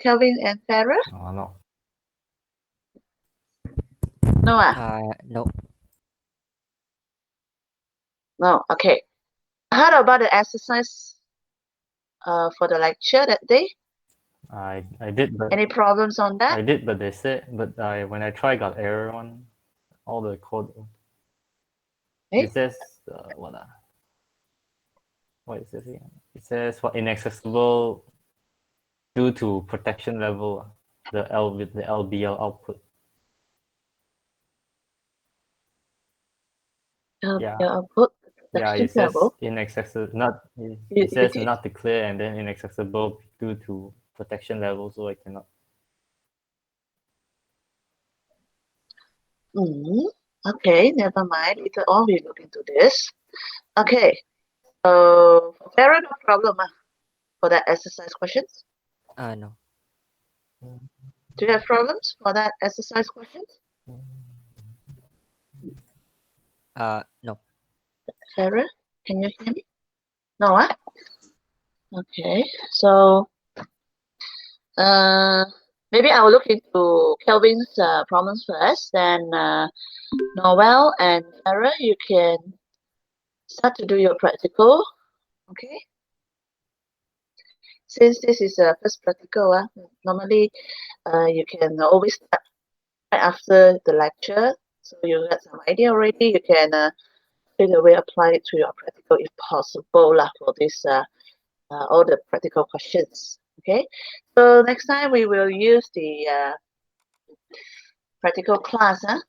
Kelvin and Farah? No. No, No. No, okay. How about the exercise for the lecture that day? I did, but Any problems on that? I did, but they said, but when I tried, got error on all the code. Eh? It says what is this again? It says for inaccessible due to protection level, the L with the LBL output. Yeah. Output Yeah, protection it says level. inaccessible, not You- it says you- not declared and then inaccessible due to protection level, so I cannot. Okay, never mind. Later on, we look into this. Okay. So, Farah, no problem for that exercise questions? No. Do you have problems for that exercise questions? No. Farah, can you hear me? No, Okay, so maybe I will look into Kelvin's problems first. Then Noel and Farah, you can start to do your practical. Okay. Since this is a first practical, normally you can always start right after the lecture, so you got some idea already. You can straight away apply it to your practical if possible for this all the practical questions. Okay, so next time we will use the practical class to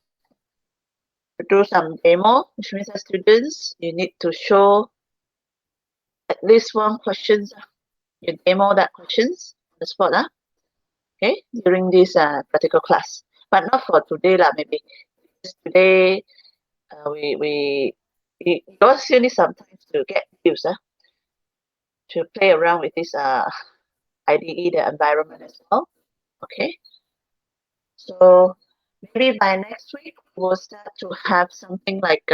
do some demo, which means as students you need to show at least one questions. You demo that questions on the spot, okay, during this practical class, but not for today maybe. Today we also still need some time to get used to play around with this IDE, the environment as well. Okay, so maybe by next week we'll start to have something like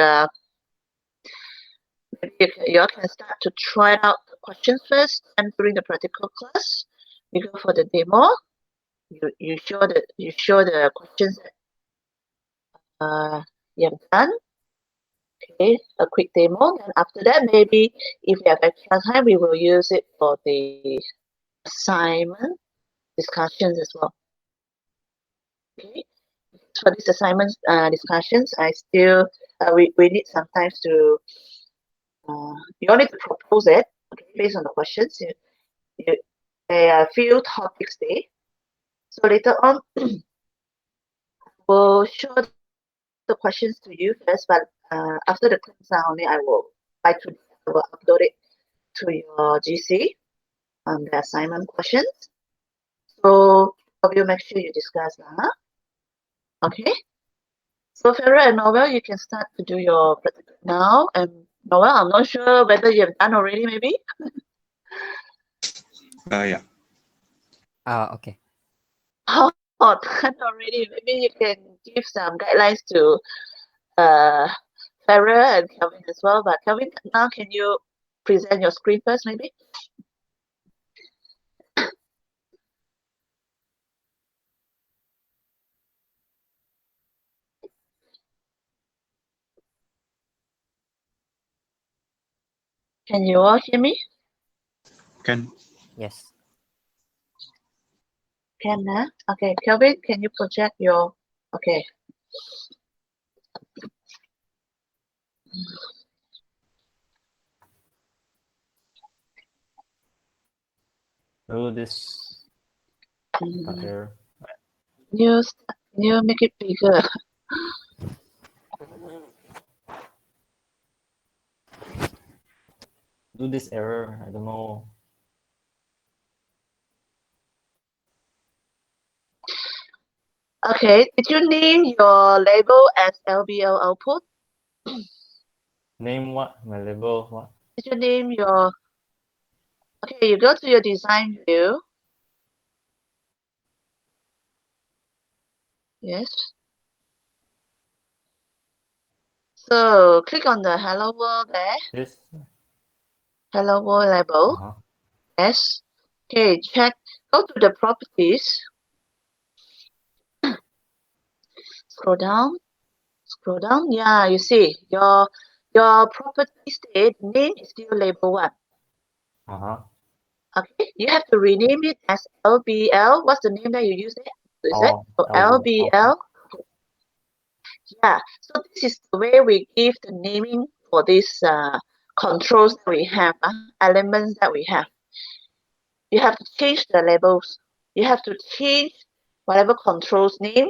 maybe you all can start to try out the questions first, and during the practical class we go for the demo. You show the questions that you have done. Okay, a quick demo. Then after that, maybe if we have extra time, we will use it for the assignment discussions as well. Okay, for these assignments discussions, I still we need sometimes to you all need to propose it, okay, based on the questions. There are a few topics there. So later on, we'll show the questions to you first, but after the class only, I will upload it to your GC on the assignment questions. So you make sure you discuss that. Okay. So Farah and Noel, you can start to do your practical now. And Noel, I'm not sure whether you have done already, maybe. Yeah. Okay. How done already? Maybe you can give some guidelines to Farah and Kelvin as well. But Kelvin, now can you present your screen first, maybe? Can you all hear me? Can. Yes. Can, okay. Kelvin, can you project your, okay. Do this error. You make it bigger. Do this error. I don't know. Okay, did you name your label as LBL output? Name what? My label what? Did you name your, okay, you go to your design view. Yes. So click on the hello world there. This? Hello world label. Yes. Okay, check go to the properties. Scroll down. Scroll down. Yeah, you see your property state name is still label 1. Uh-huh. Okay, you have to rename it as LBL. What's the name that you use there? Is it Oh, LBL? Yeah. So this is the way we give the naming for these controls that we have, elements that we have. You have to change the labels. You have to change whatever controls name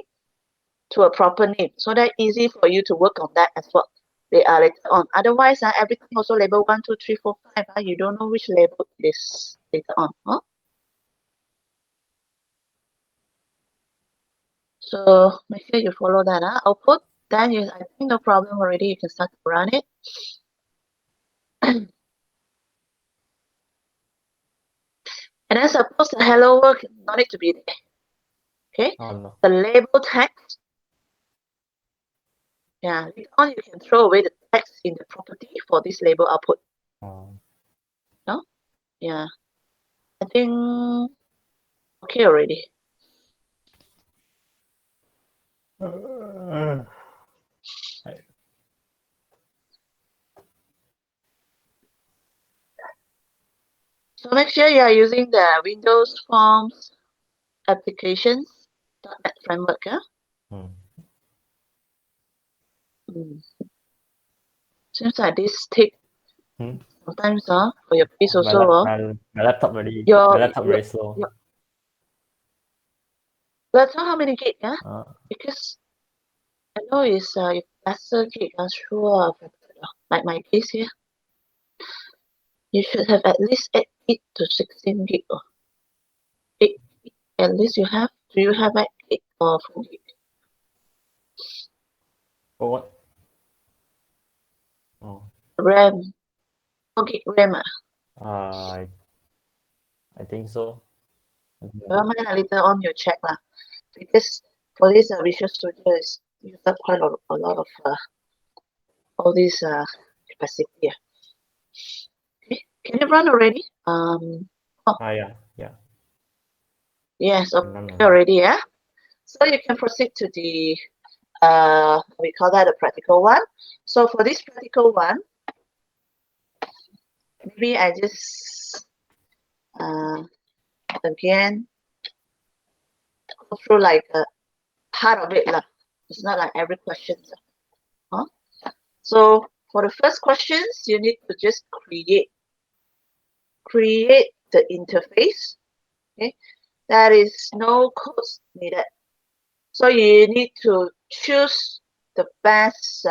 to a proper name, so that easy for you to work on that as well. They are later on. Otherwise, everything also label 1, 2, 3, 4, 5. You don't know which label it is later on. So make sure you follow that output. Then I think no problem already. You can start to run it. And then suppose the hello world not need to be there. Okay. Oh, no. The label text. Yeah. Later on, you can throw away the text in the property for this label output. Oh. No? Yeah. I think okay already. So make sure you are using the Windows Forms applications .NET framework. Seems like this take sometimes for your piece also. My laptop very slow. That's not how many gig, Uh, because I know it's if lesser gig, sure affected. Like my case here, you should have at least 8 to 16 gig. 8 at least you have. Do you have 8 gig or 4 gig? for what? Oh. RAM, 4 gig RAM. I think so. Well, later on you check lah. Because for this Visual Studio is use up quite a lot of all this capacity. Okay, can you run already? Yeah. Yes, okay already, yeah. So you can proceed to the we call that a practical one. So for this practical one, maybe I just again go through like a part of it lah. It's not like every question. So for the first questions, you need to just create the interface. Okay, there is no codes needed. So you need to choose the best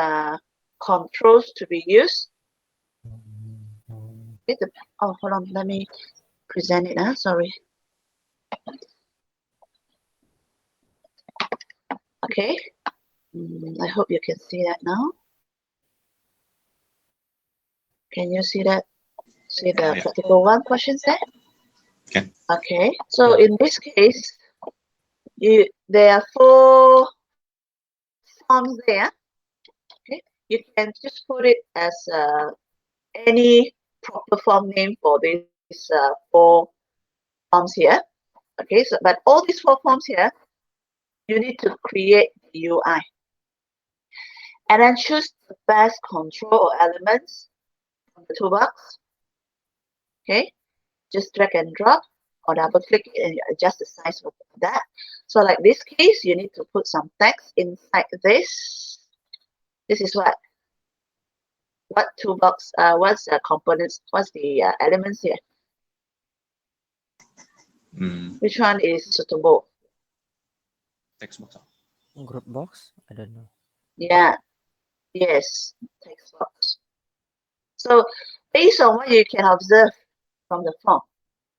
controls to be used. Okay, hold on, let me present it. Sorry. Okay, I hope you can see that now. Can you see that? See the practical one questions there? Okay. Okay, so in this case, there are 4 forms there. Okay, you can just put it as any proper form name for these 4 forms here. Okay, so but all these 4 forms here, you need to create the UI and then choose the best control or elements from the toolbox. Okay, just drag and drop or double click it and you adjust the size of that. So like this case, you need to put some text inside this. This is what toolbox, what's the components, what's the elements here? Which one is suitable? Text box. Group box? I don't know. Yeah. Yes, text box. So based on what you can observe from the form,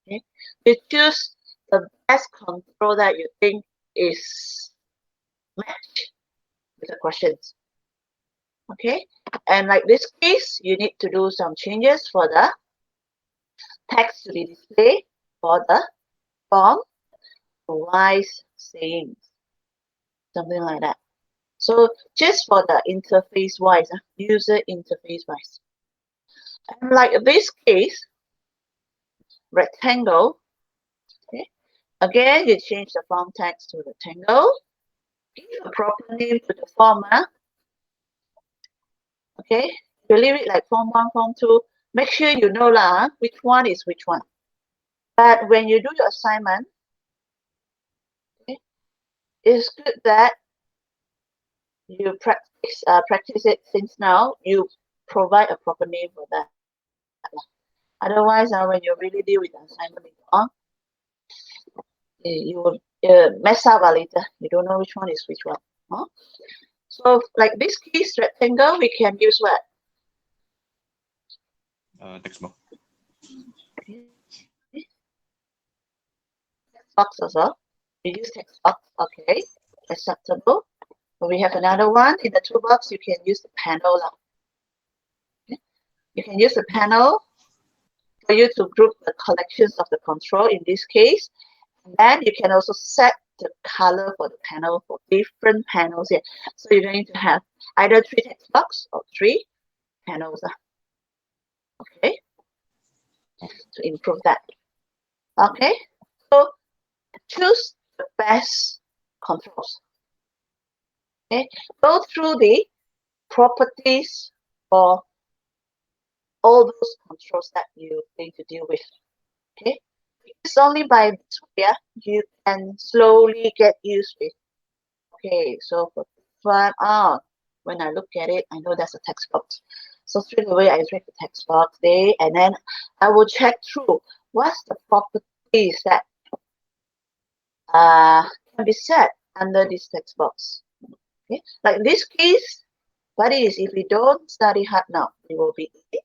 okay, you choose the best control that you think is matched with the questions. Okay, and like this case, you need to do some changes for the text to be displayed for the form, wise sayings, something like that. So just for the interface wise, user interface wise. And like this case, rectangle, okay, Again, you change the form text to rectangle. Give a proper name to the form. Okay, you leave it like form 1, form 2. Make sure you know which one is which one. But when you do your assignment, okay, it's good that you practice it since now. You provide a proper name for that. Otherwise, when you really deal with the assignment later on, you will mess up later. You don't know which one is which one. Huh? So, like this case rectangle, we can use what? Text box. Box also. We use text box. Okay, acceptable. We have another one in the toolbox. You can use the panel. Okay. You can use the panel for you to group the collections of the control in this case. And then you can also set the color for the panel for different panels here. So you're going to have either 3 text box or 3 panels. Okay, to improve that. Okay, so choose the best controls. Okay, go through the properties for all those controls that you're going to deal with. Okay, it's only by this way you can slowly get used with. Okay, so for one, when I look at it, I know that's a text box. So straight away I drag the text box there, and then I will check through what's the properties that can be set under this text box. Okay, like this case, what is if we don't study hard now, it will be easy.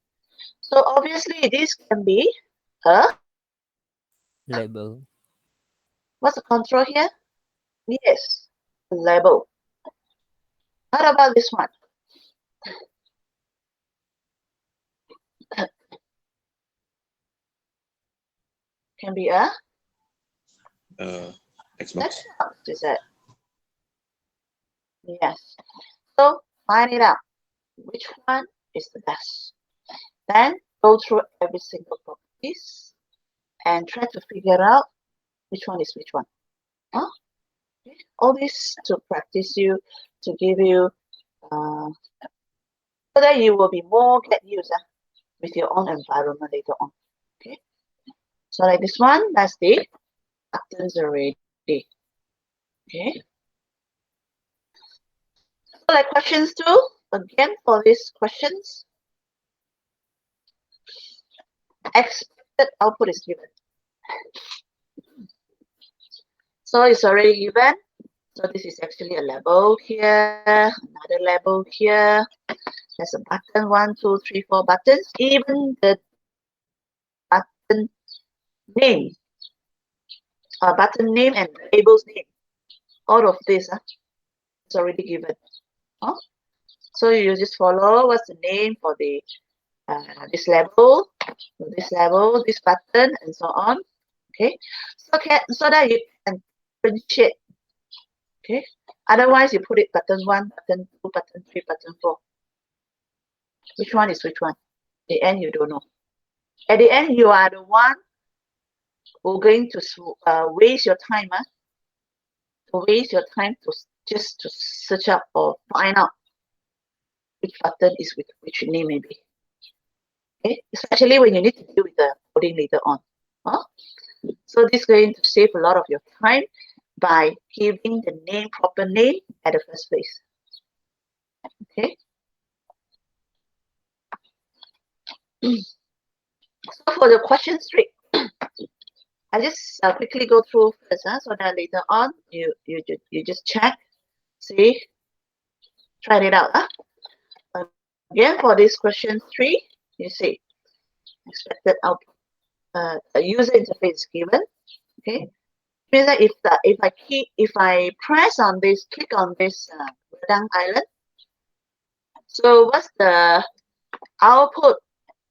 So obviously this can be a Label. what's the control here? Yes, label. What about this one? Can be a Text box. text box, is it? Yes. So find it out. Which one is the best? Then go through every single properties and try to figure out which one is which one. Huh? All this to practice you, to give you, so that you will be more get used with your own environment later on. Okay. So like this one, that's the buttons already. Okay. So like questions 2, again for these questions, expected output is given. So it's already given. So this is actually a label here, another label here. There's a button, 1, 2, 3, 4 buttons. Even the button name, button name and label's name, all of this is already given. So you just follow what's the name for the this level, this button, and so on. Okay, so that you can differentiate. Okay, otherwise you put it button 1, button 2, button 3, button 4. Which one is which one? At the end you don't know. At the end you are the one who's going to waste your time. To waste your time to just to search up or find out which button is with which name maybe. Okay, especially when you need to deal with the coding later on. So this is going to save a lot of your time by giving the name, proper name at the first place. Okay. So for the question 3, I just quickly go through first, so that later on you just check, see, try it out. Again, for this question 3, you see, expected output, a user interface is given. Okay, means that if I press on this, click on this Redang Island. So what's the output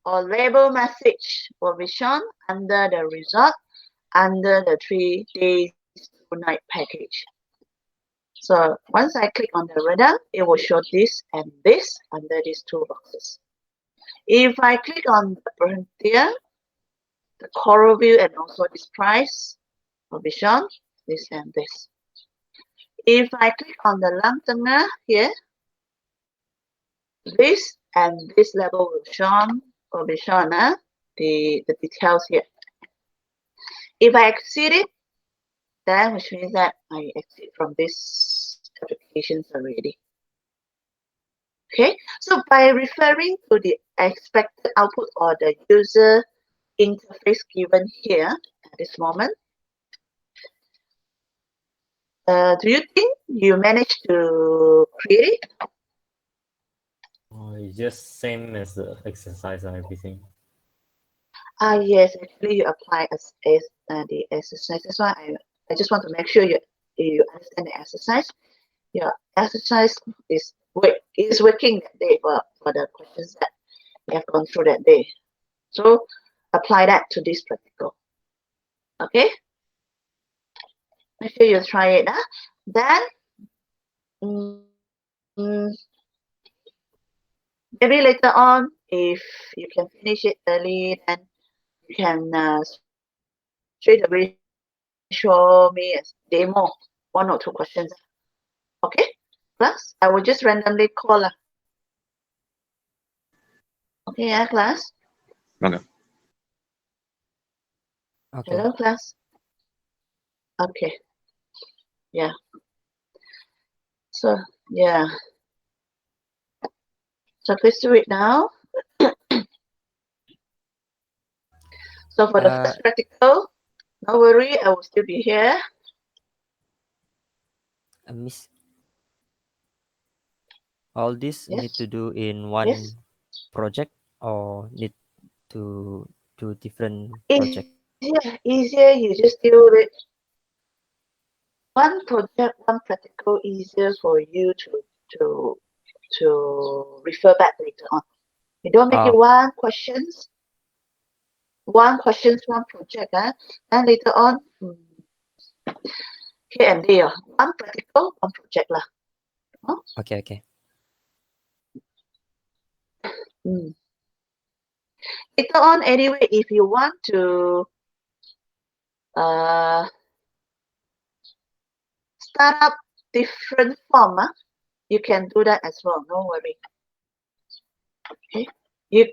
or label message will be shown under the result under the 3 days 2 night package. So once I click on the Redang, it will show this and this under these 2 boxes. If I click on the Perhentian, the Coral View, and also this price, will be shown, this and this. If I click on the Lamtengah here, this and this level will be shown, the details here. If I exceed it, then which means that I exit from this applications already. Okay, so by referring to the expected output or the user interface given here at this moment, do you think you managed to create it? Oh, it's just same as the exercise and everything. Yes, actually you apply as the exercise. That's why I just want to make sure you understand the exercise. Your exercise is working that day for the questions that you have gone through that day. So apply that to this practical. Okay? Make sure you try it. Then mm, maybe later on, if you can finish it early, then you can straight away show me a demo, 1 or 2 questions. Okay? Class, I will just randomly call. Okay, class. Okay. Okay. Hello, class. Okay. Yeah. So, yeah. So please do it now. So for the Uh, first practical, no worry, I will still be here. Miss, all this Yes. need to do in Yes. one project or need to do different Easier, project? easier. You just do it. One project, one practical, easier for you to to refer back later on. You don't make it Oh, one questions, one project, and later on, here and there, one practical, one project lah. okay, okay. Mm. Later on, anyway, if you want to start up different form, you can do that as well. No worry. Okay, you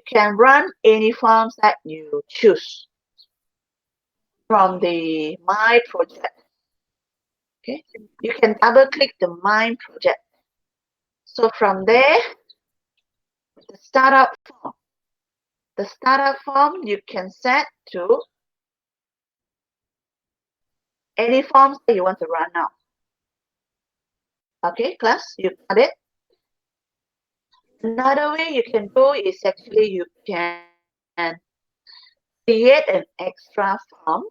can run any forms that you choose from the My Project. Okay, you can double click the My Project. So from there, the startup form. The startup form you can set to any forms that you want to run now. Okay, class, you got it? Another way you can do is actually you can create an extra form.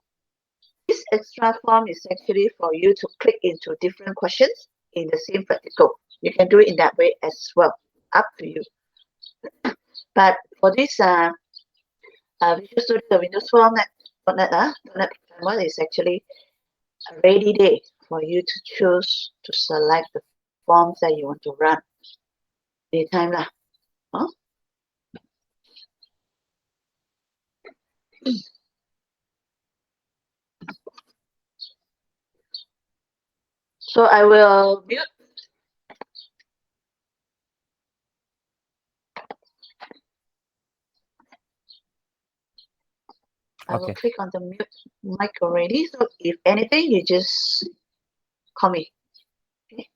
This extra form is actually for you to click into different questions in the same practical. You can do it in that way as well. Up to you. But for this Visual Studio, the Windows Form .NET Programmer is actually ready day for you to choose to select the forms that you want to run anytime lah. Huh? So I will mute. I will Okay. click on the mute mic already. So if anything, you just call me. Okay.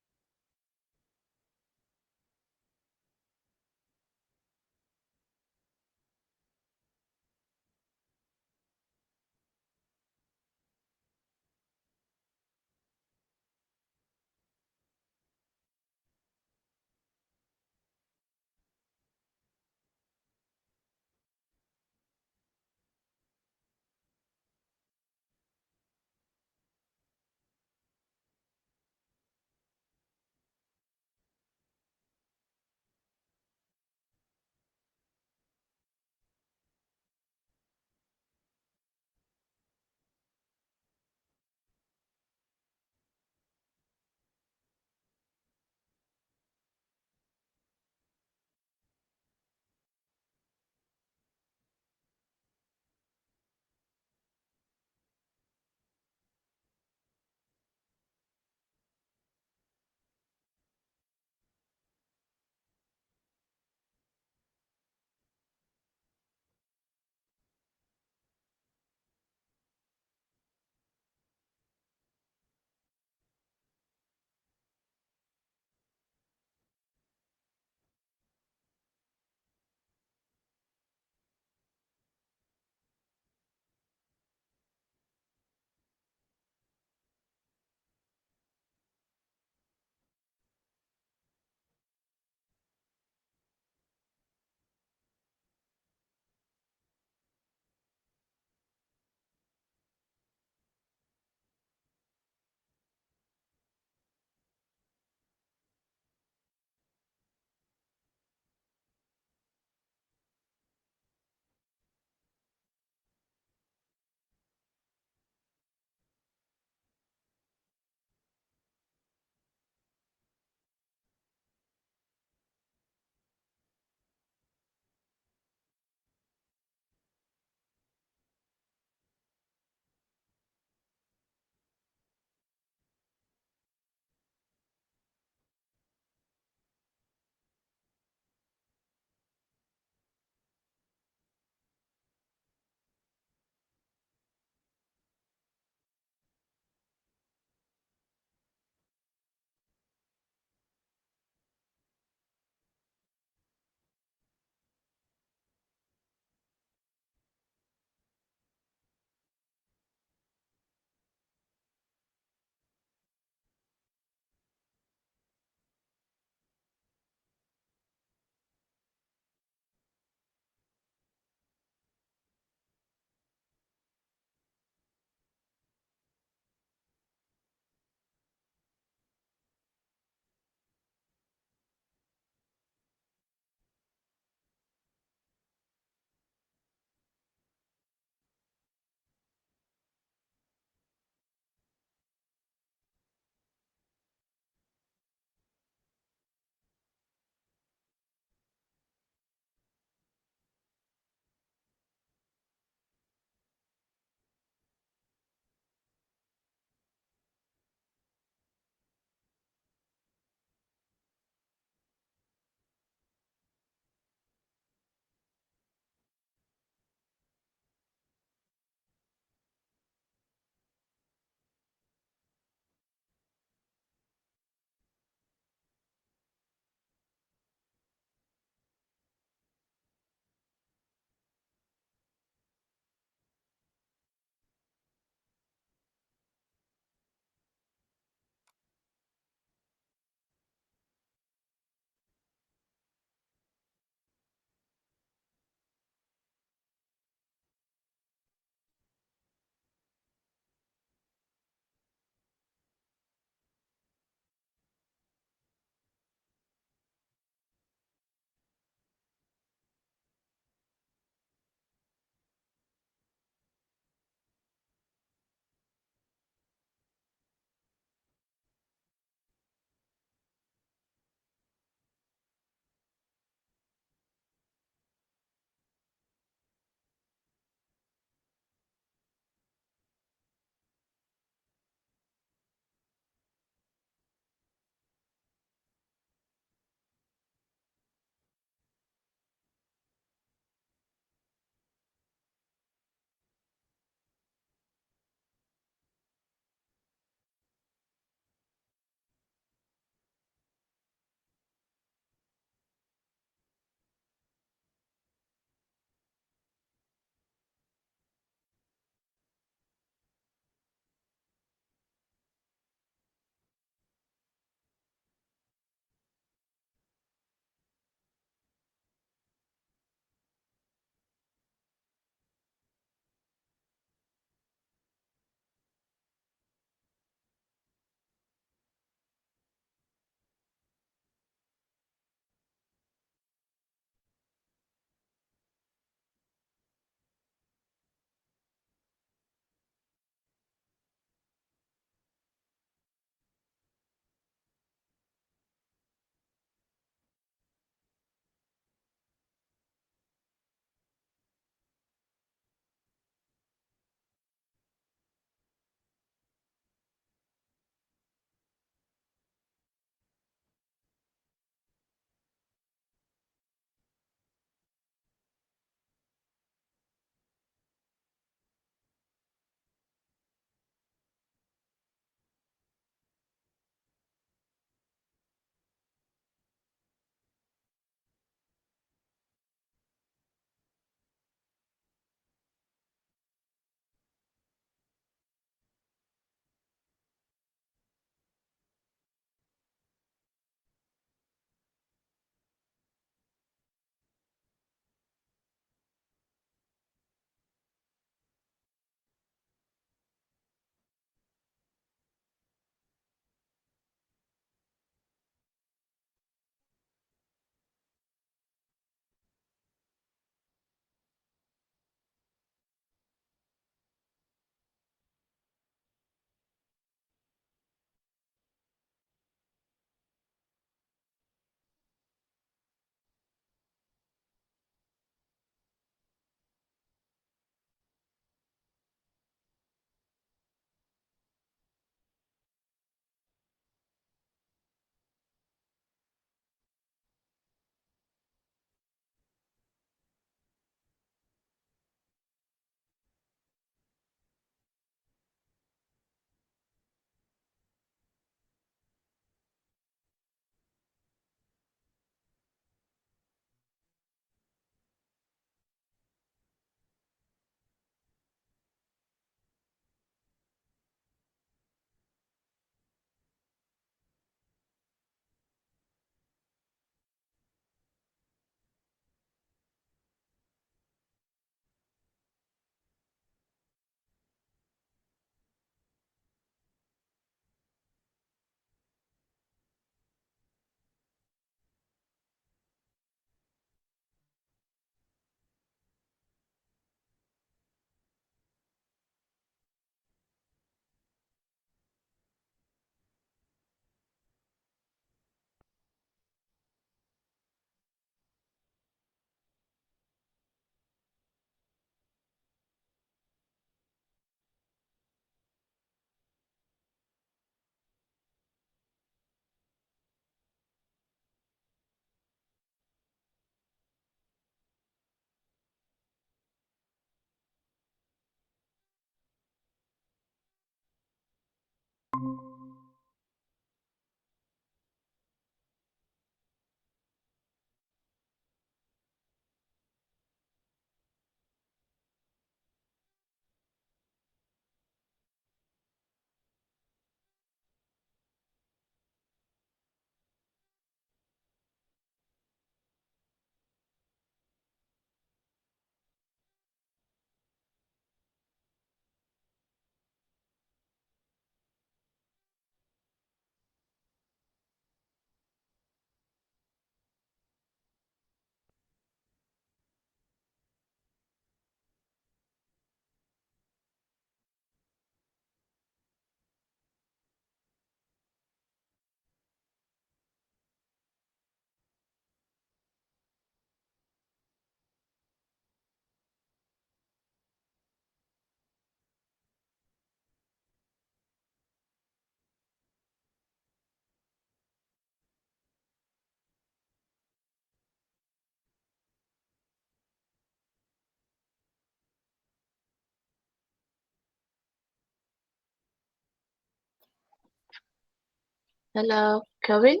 Hello, Kelvin?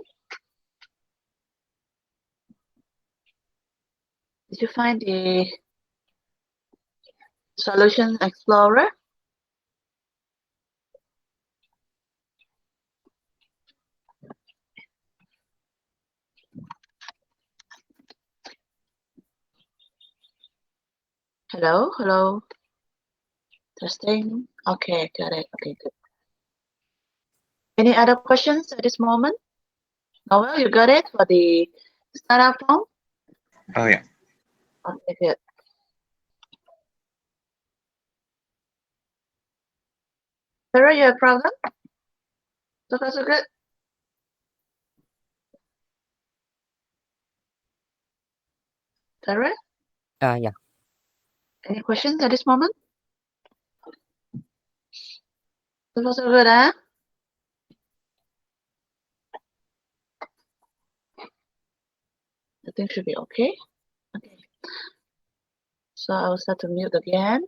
Did you find the Solution Explorer? Hello, hello. Testing. Okay, got it. Okay, good. Any other questions at this moment? Noel, you got it for the startup form? Oh, yeah. Okay, good. Sarah, you have a problem? So far, so good. Sarah, Yeah. any questions at this moment? So far, so good, huh? I think should be okay. Okay. So I'll start to mute again.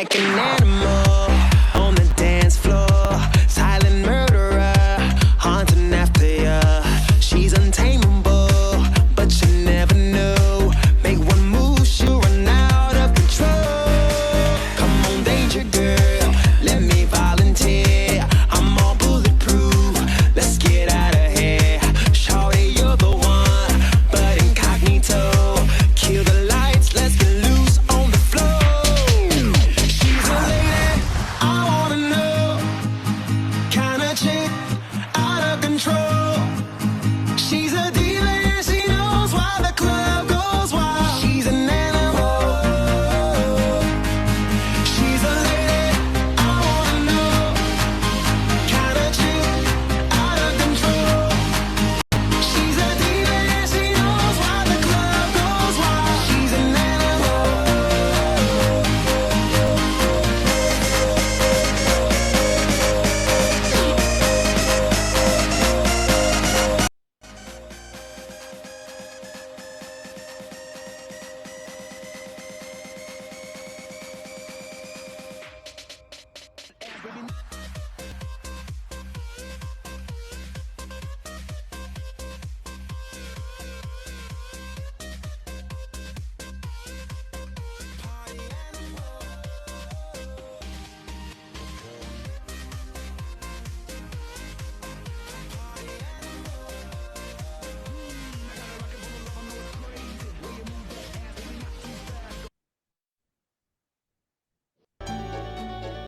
like an animal on the dance floor. Silent murderer, haunting after ya. She's untamable, but you never know. Make one move, she'll run out of control. Come on, danger girl, let me volunteer. I'm all bulletproof, let's get out of here. Shawty, you're the one, but incognito. Kill the lights, let's get loose on the floor. She's a lady, I wanna know. Kinda chick, out of control. She's a diva and she knows why the club goes wild. She's an animal. She's a lady, I wanna know. Kinda chick, out of control. She's a diva and she knows why the club goes wild. She's an animal.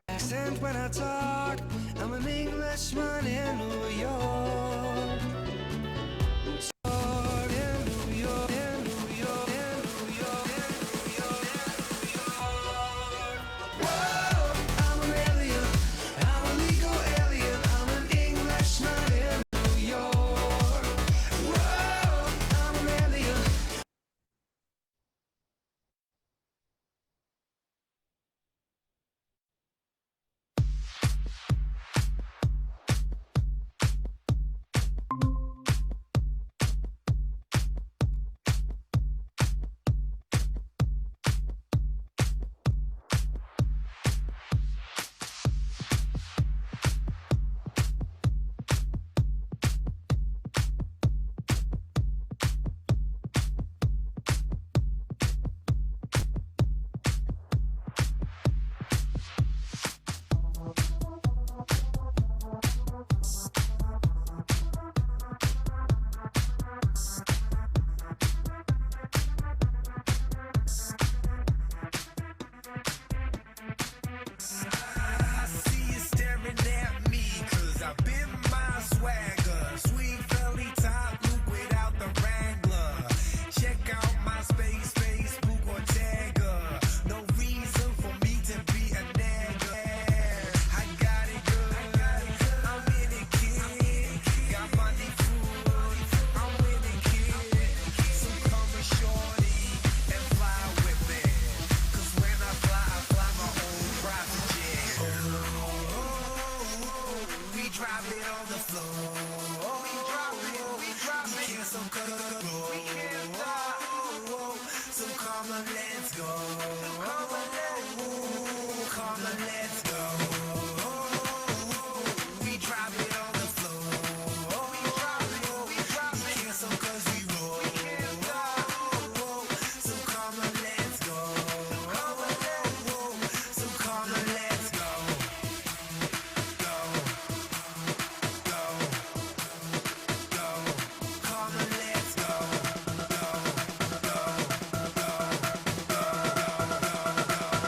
Accent when I talk, I'm an Englishman in New York. Talk in New York, in New York, in New York, in New York, in New York. Whoa, I'm an alien, I'm a legal alien, I'm an Englishman in New York. Whoa, I'm an alien. I see you staring at me, 'cause I've been my swagger. Sweet belly top loop without the Wrangler. Check out my space, Facebook or Tagger. No reason for me to be a nagger. I got it good, I'm in it, kid. Got money, food, I'm with it, kid. So come a shorty and fly with me. 'Cause when I fly my own private jet. We drop it on the floor. We drop it. We can't so cut it So come on, let's go. Come on, let's go. We drop it on the floor. We can't so 'cause we roll. So come on, let's go. So come on, let's go. Go. Go. Go. Come on, let's go. Go. Go. Go. Go. Go.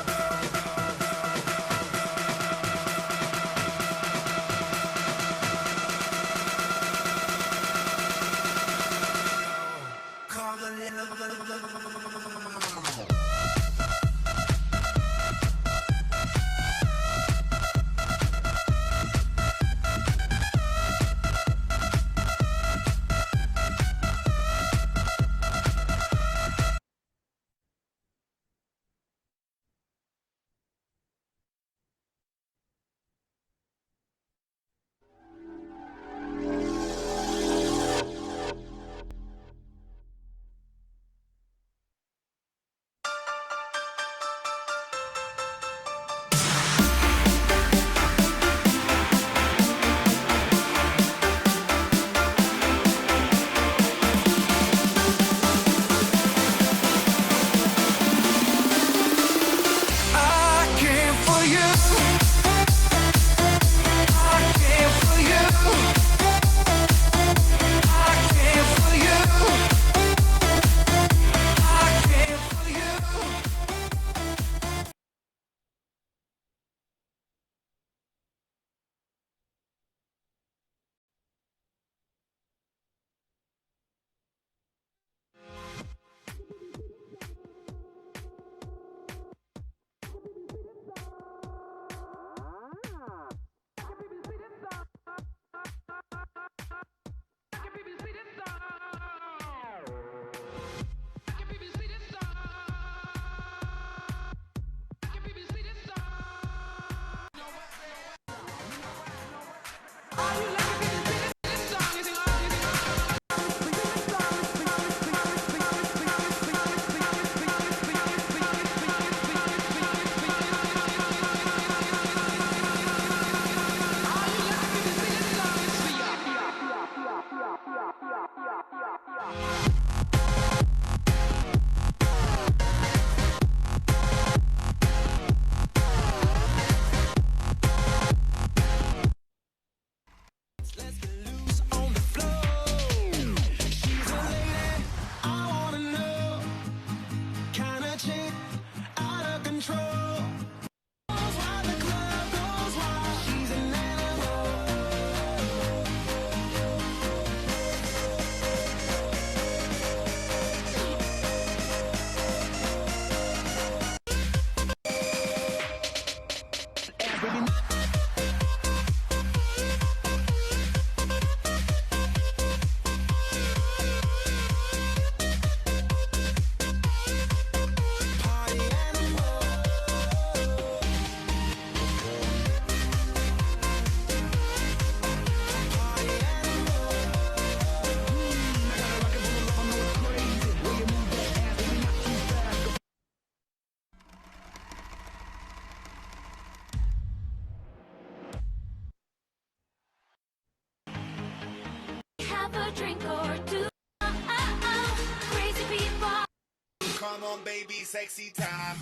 Come on, baby, sexy time.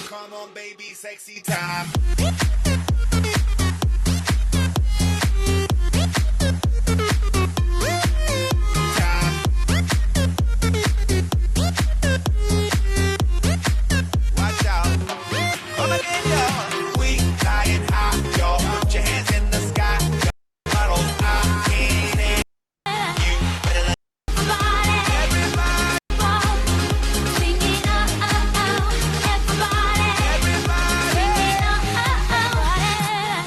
Come on, baby, sexy time. Watch out. Come again, y'all. We flying high, y'all. Put your hands in the sky. Bottles out, in it. You better let everybody.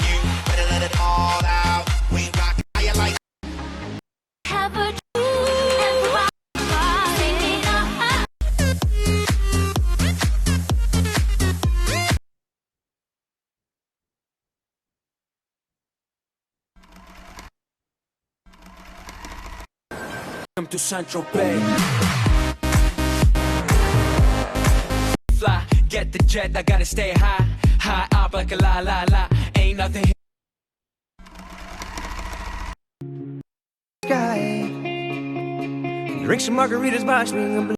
You better let it all out. We rock fire like Welcome to Central Bay. Fly, get the jet, I gotta stay high. High up like a la la la. Ain't nothing here. Sky. Drink some margaritas, box me.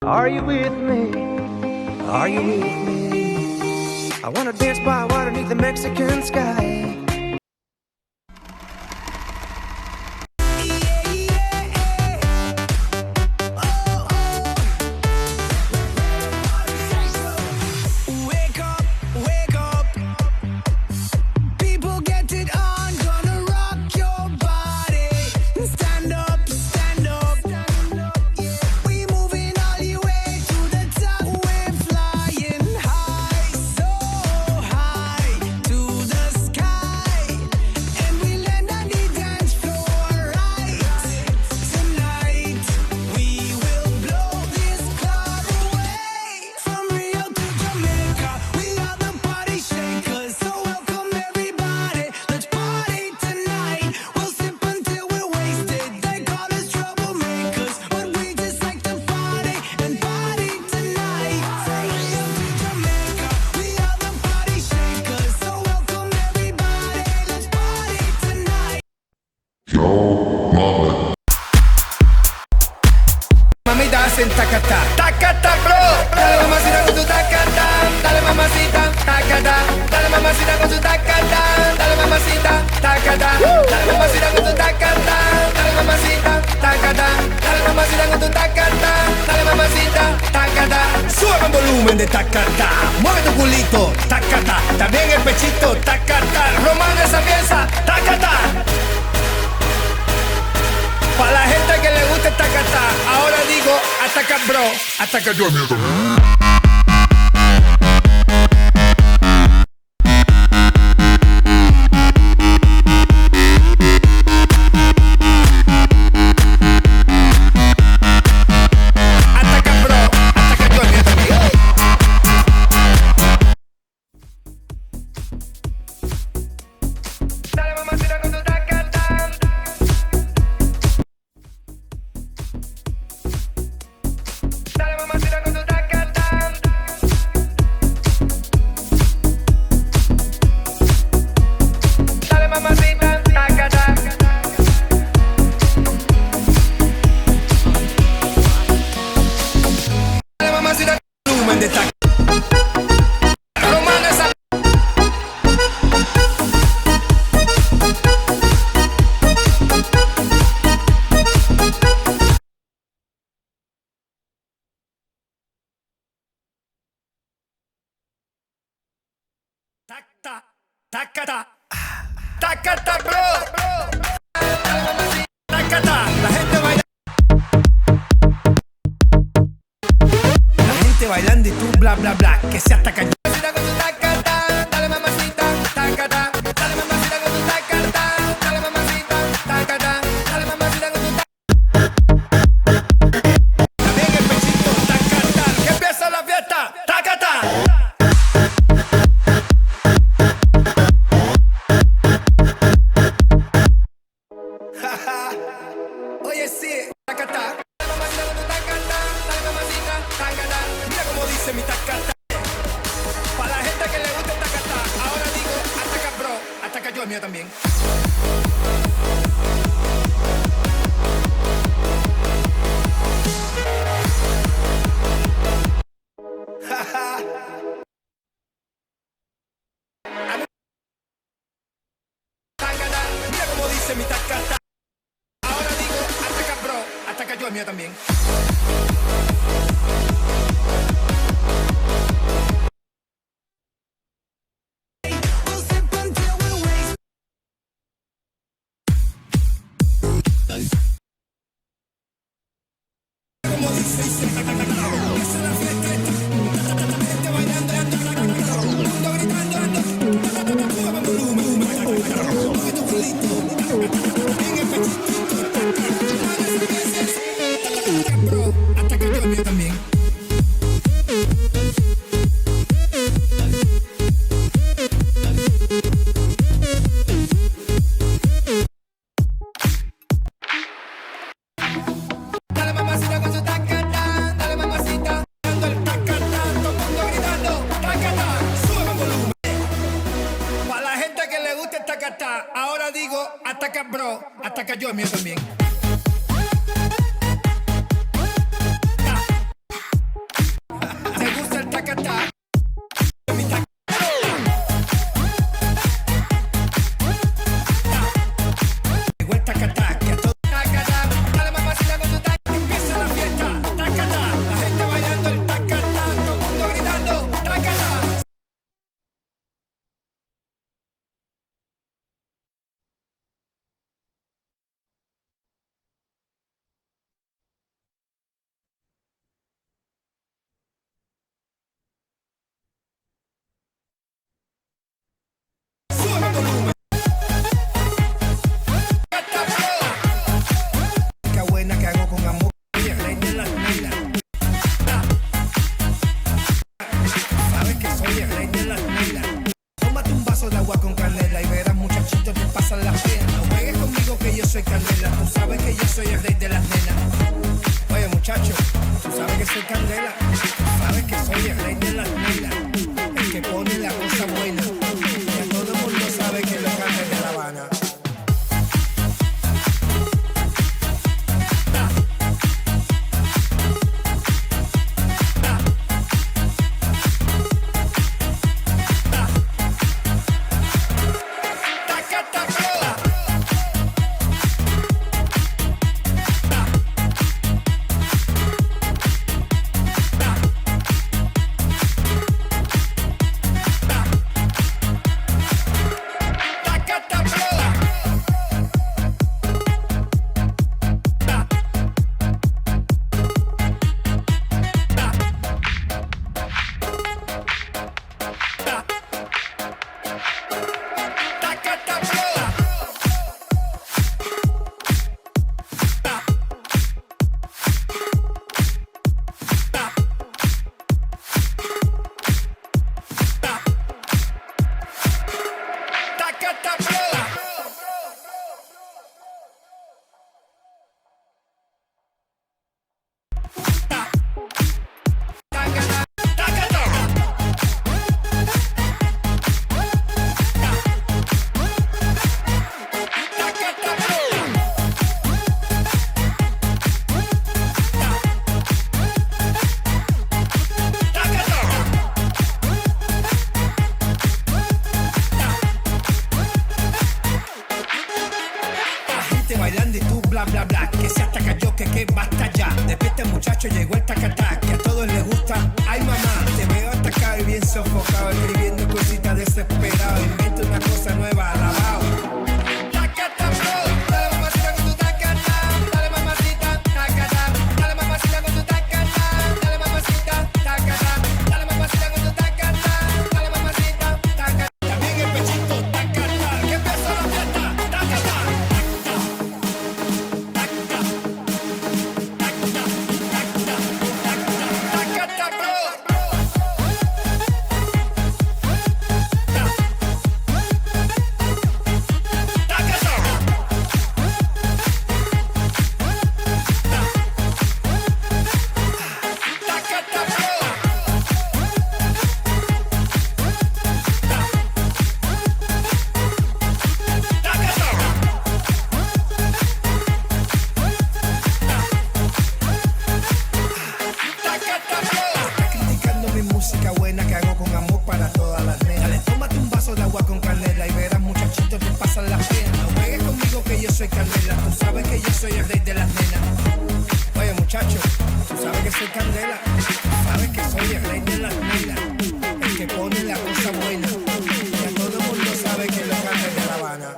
Are you with me? Are you with me? I wanna dance by water beneath the Mexican sky. Wake up, wake up. People get it on, gonna rock your body. Stand up, stand up. We moving all the way to the top. We're flying high, so high to the sky. And we land on the dance floor right tonight. We will blow this cloud away. From Rio to Jamaica, we are the party shakers. So welcome everybody, let's party tonight. We'll sip until we're wasted. They call us troublemakers, but we just like to party and party tonight. From Rio to Jamaica, we are the party shakers. So welcome everybody, let's party tonight. Mamita hacen tacata, tacata, bro. Dale mamacita con tu tacata, dale mamacita, tacata, dale mamacita con tu tacata, dale mamacita, tacata, dale mamacita con tu tacata, dale mamacita, tacata, dale mamacita con tu tacata, dale mamacita, tacata. Sube el volumen de tacata, mueve tu culito, tacata, también el pechito, tacata, romana esa pieza, tacata. Para la gente que le gusta tacata, ahora digo ataca bro, ataca yo. Ataca bro, ataca yo. Dale mamacita con tu tacata. Dale mamacita con tu tacata. Dale mamacita, tacata. Dale mamacita, volumen de tacata. Romana esa. Tacta, tacata, tacata, bro. Tacata, la gente baila. La gente bailando y tú bla bla bla, que se ataca. Mamacita con tu tacata, dale mamacita, tacata, dale mamacita con tu tacata, dale mamacita, tacata, dale mamacita con tu tacata. También el pechito, tacata, que empieza la fiesta, tacata. Oye, sí, tacata. ese es mi tacata. Ahora digo, ataca bro, ataca yo el mío también. Como dice, dice, esa es la fiesta, gente bailando, todo el mundo gritando, sube el volumen, mueve tu culito, en el pechito, bro, ataca yo el mío también. Dale mamacita con su tacata, dale mamacita, dando el tacata, todo el mundo gritando, tacata, sube el volumen. Para la gente que le gusta el tacata, ahora digo, ataca bro, ataca yo el mío también. ¿Te gusta el tacata? Mi tacata. Llegó el tacata, que a todo tacata, dale mamacita con su tacata, empieza la fiesta, tacata, la gente bailando el tacata, todo el mundo gritando, tacata. Sube el volumen. Qué buena que hago con amor. Oye, rey de las nenas. Sabes que soy el rey de las nenas. Tómate un vaso de agua con canela y verás muchachitos te pasan la pena. No juegues conmigo que yo soy candela. Tú sabes que yo soy el rey de las nenas. Oye muchacho, tú sabes que soy candela. Tú sabes que soy el rey de las nenas. El que pone la cosa buena. Ya todo el mundo sabe que lo canta de La Habana. Tacata, bro. Tacata, bro. Tacata, bro. Tacata, bro. Tacata, tacata. Tacata, bro. Tacata. La gente bailando y tú bla bla bla, que se ataca yo, que basta ya. Despierta muchacho, llegó el tacatá, que a todos les gusta. Ay mamá, te veo atacado y bien sofocado, escribiendo cositas desesperado. Inventa una cosa nueva, alabao. Tacata, bro, dale mamacita con tu tacata, dale mamacita, tacata, dale mamacita con tu tacata, dale mamacita, tacata, dale mamacita con tu tacata, dale mamacita, tacata. También el pechito, tacata, que empieza la fiesta, tacata. Tacata, bro. yo soy candela, tú sabes que yo soy el rey de las nenas. Oye muchacho, tú sabes que soy candela, tú sabes que soy el rey de las nenas, el que pone la cosa buena. Ya todo el mundo sabe que lo canta de La Habana.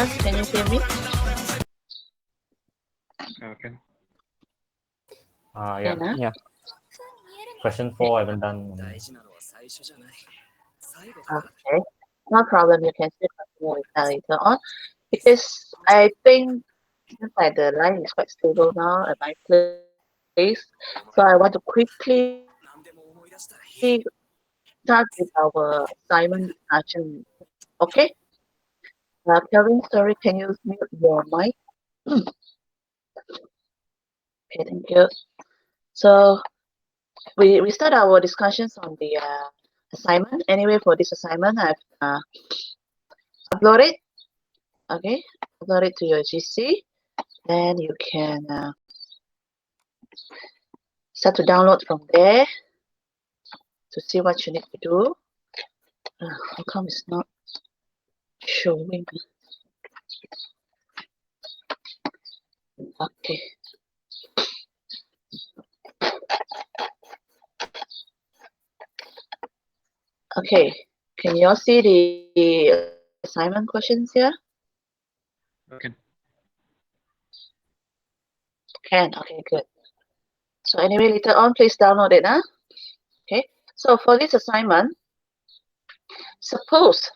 class, can you hear me? Okay. Yeah. Can, huh? Yeah. Question 4, I haven't done. Okay, no problem. You can still continue with that later on. Because I think since like the line is quite stable now at my place, so I want to quickly start with our assignment discussion. Okay? Kelvin, sorry, can you mute your mic? Okay, thank you. So we start our discussions on the assignment. Anyway, for this assignment, I've uploaded. Okay, upload it to your GC. Then you can start to download from there to see what you need to do. How come it's not showing? Okay. Okay, can you all see the assignment questions here? Okay. Can, okay, good. So anyway, later on, please download it, huh? Okay, so for this assignment, suppose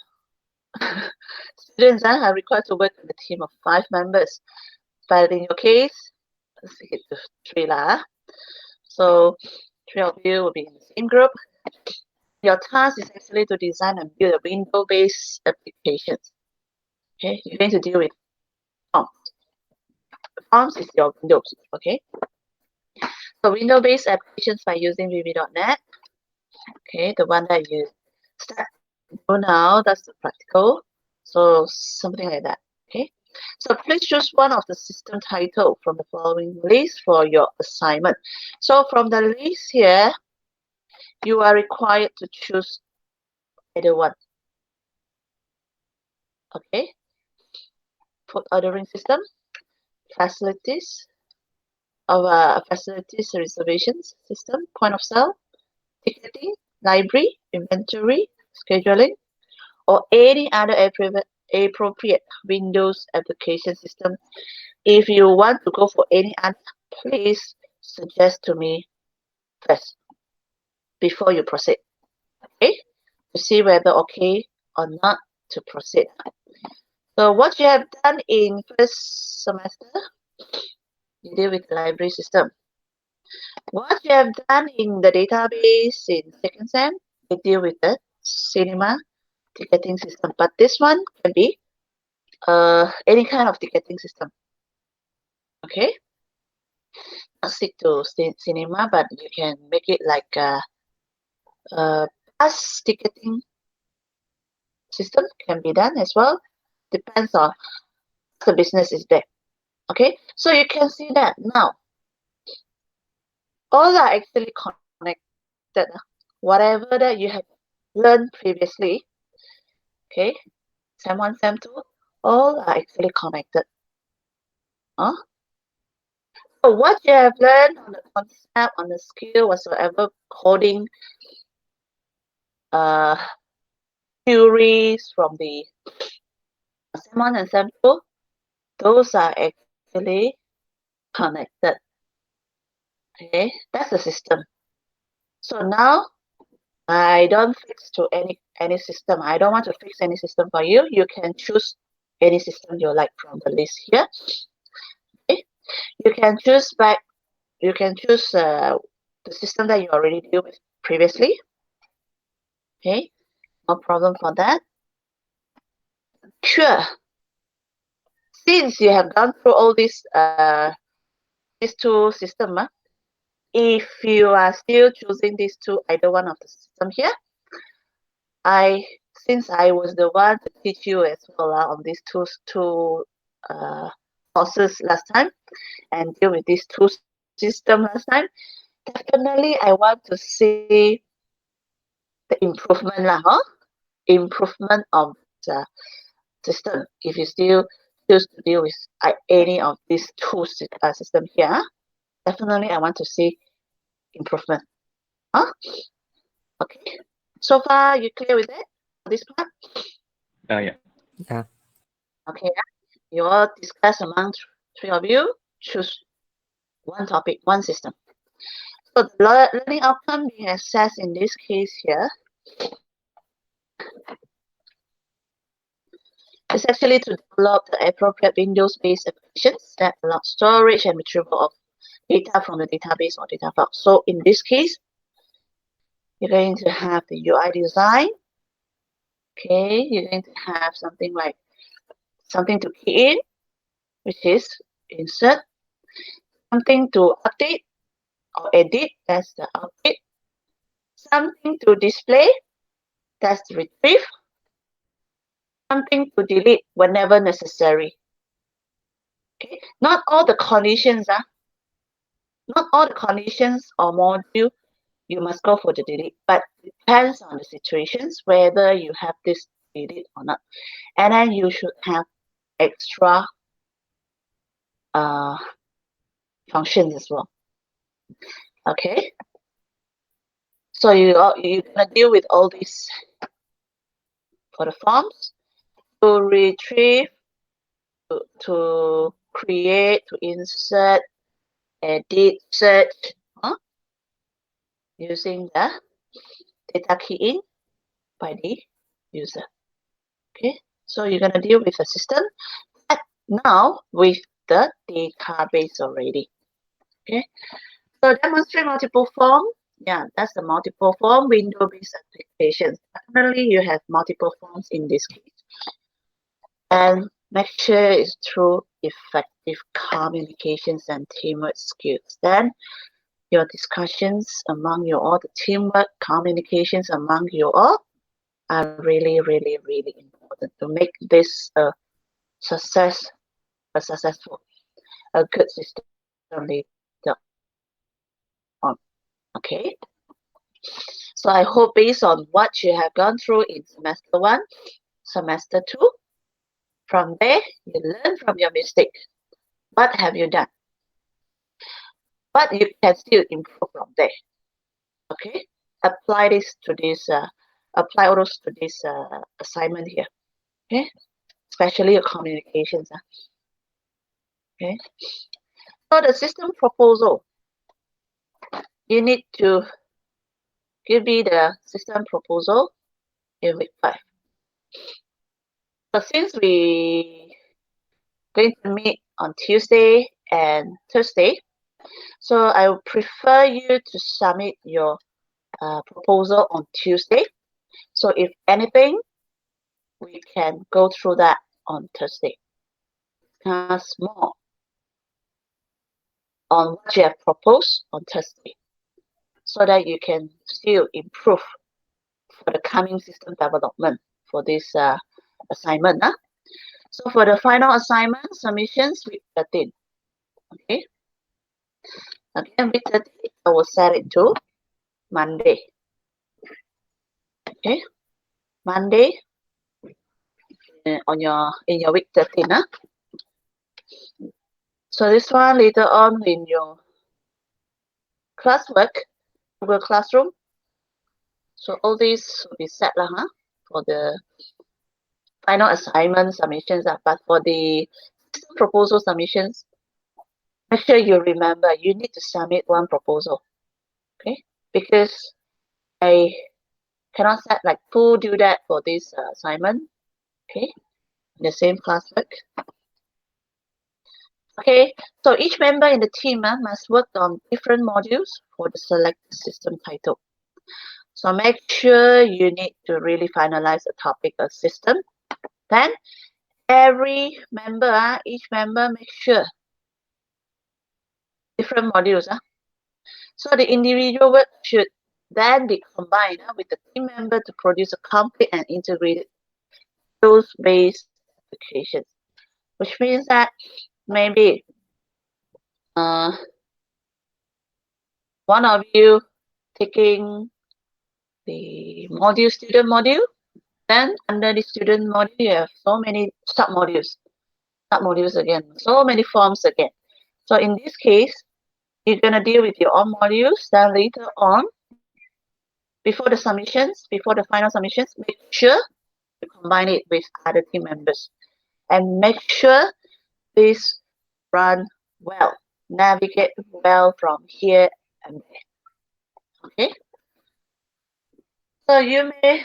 students are required to work in a team of 5 members, but in your case, let's take it to 3 lah. So 3 of you will be in the same group. Your task is actually to design and build a window-based applications. Okay, you're going to deal with forms. Forms is your windows. Okay, so window-based applications by using VB.NET. Okay, the one that you start now, that's the practical. So something like that. Okay, so please choose one of the system title from the following list for your assignment. So from the list here, you are required to choose either one. Okay, food ordering system, facilities, facilities reservations system, point of sale, ticketing, library, inventory, scheduling, or any other appropriate Windows application system. If you want to go for any other, please suggest to me first before you proceed. Okay, to see whether okay or not to proceed. So what you have done in first semester, you deal with the library system. What you have done in the database in second sem, you deal with the cinema ticketing system. But this one can be any kind of ticketing system. Okay, not stick to cinema, but you can make it like a bus ticketing system can be done as well. Depends on the business is there. Okay, so you can see that now all are actually connected. Whatever that you have learned previously, okay, sem 1, sem 2, all are actually connected. So what you have learned on the concept, on the skill, whatsoever, coding, theories from the sem 1 and sem 2, those are actually connected. Okay, that's the system. So now I don't fix to any system. I don't want to fix any system for you. You can choose any system you like from the list here. Okay, you can choose back. You can choose the system that you already deal with previously. Okay, no problem for that. Sure. Since you have gone through all these two systems, if you are still choosing these two, either one of the system here, since I was the one to teach you as well on these two courses last time and deal with these two systems last time, definitely I want to see the improvement improvement of the system. If you still choose to deal with any of these two systems here, definitely I want to see improvement. Okay. So far, you clear with it? This part? Yeah. Okay. You all discuss among three of you, choose one topic, one system. So the learning outcome being assessed in this case here is actually to develop the appropriate Windows-based applications that allow storage and retrieval of data from the database or data file. So in this case, you're going to have the UI design. Okay, you're going to have something like something to key in, which is insert, something to update or edit, that's the update, something to display, that's the retrieve, something to delete whenever necessary. Okay, not all the conditions not all the conditions or module you must go for the delete, but it depends on the situations whether you have this delete or not. And then you should have extra functions as well. Okay, so you're gonna deal with all these for the forms to retrieve, to create, to insert, edit, search, using the data key in by the user. Okay, so you're gonna deal with the system, but now with the database already. Okay, so demonstrate multiple form. Yeah, that's the multiple form window-based applications. Definitely you have multiple forms in this case. And make sure it's through effective communications and teamwork skills. Then your discussions among you all, the teamwork, communications among you all are really, really, really important to make this a successful, a good system later on. Okay. So I hope based on what you have gone through in semester 1, semester 2, from there you learn from your mistake. What have you done? But you can still improve from there. Okay, apply this to this. Apply all those to this assignment here. Okay, especially your communications. Okay, so the system proposal. You need to give me the system proposal in week 5. So since we going to meet on Tuesday and Thursday, so I would prefer you to submit your proposal on Tuesday. So if anything, we can go through that on Thursday. Discuss more on what you have proposed on Thursday, so that you can still improve for the coming system development for this assignment. So for the final assignment, submissions week 13. Okay. Again, week 13, I will set it to Monday. Okay. Monday in your week 13. So this one later on in your classwork, Google Classroom. So all these will be set for the final assignment submissions. But for the proposal submissions, make sure you remember you need to submit one proposal. Okay, because I cannot set like who do that for this assignment. Okay, in the same classwork. Okay, so each member in the team must work on different modules for the selected system title. So make sure you need to really finalize a topic or system. Then every member, each member make sure different modules. So the individual work should then be combined with the team member to produce a complete and integrated Windows-based applications. Which means that maybe one of you taking the student module, then under the student module you have so many submodules again, so many forms again. So in this case, you're gonna deal with your own modules. Then later on, before the final submissions, make sure you combine it with other team members, and make sure please run well, navigate well from here and there. Okay. So you may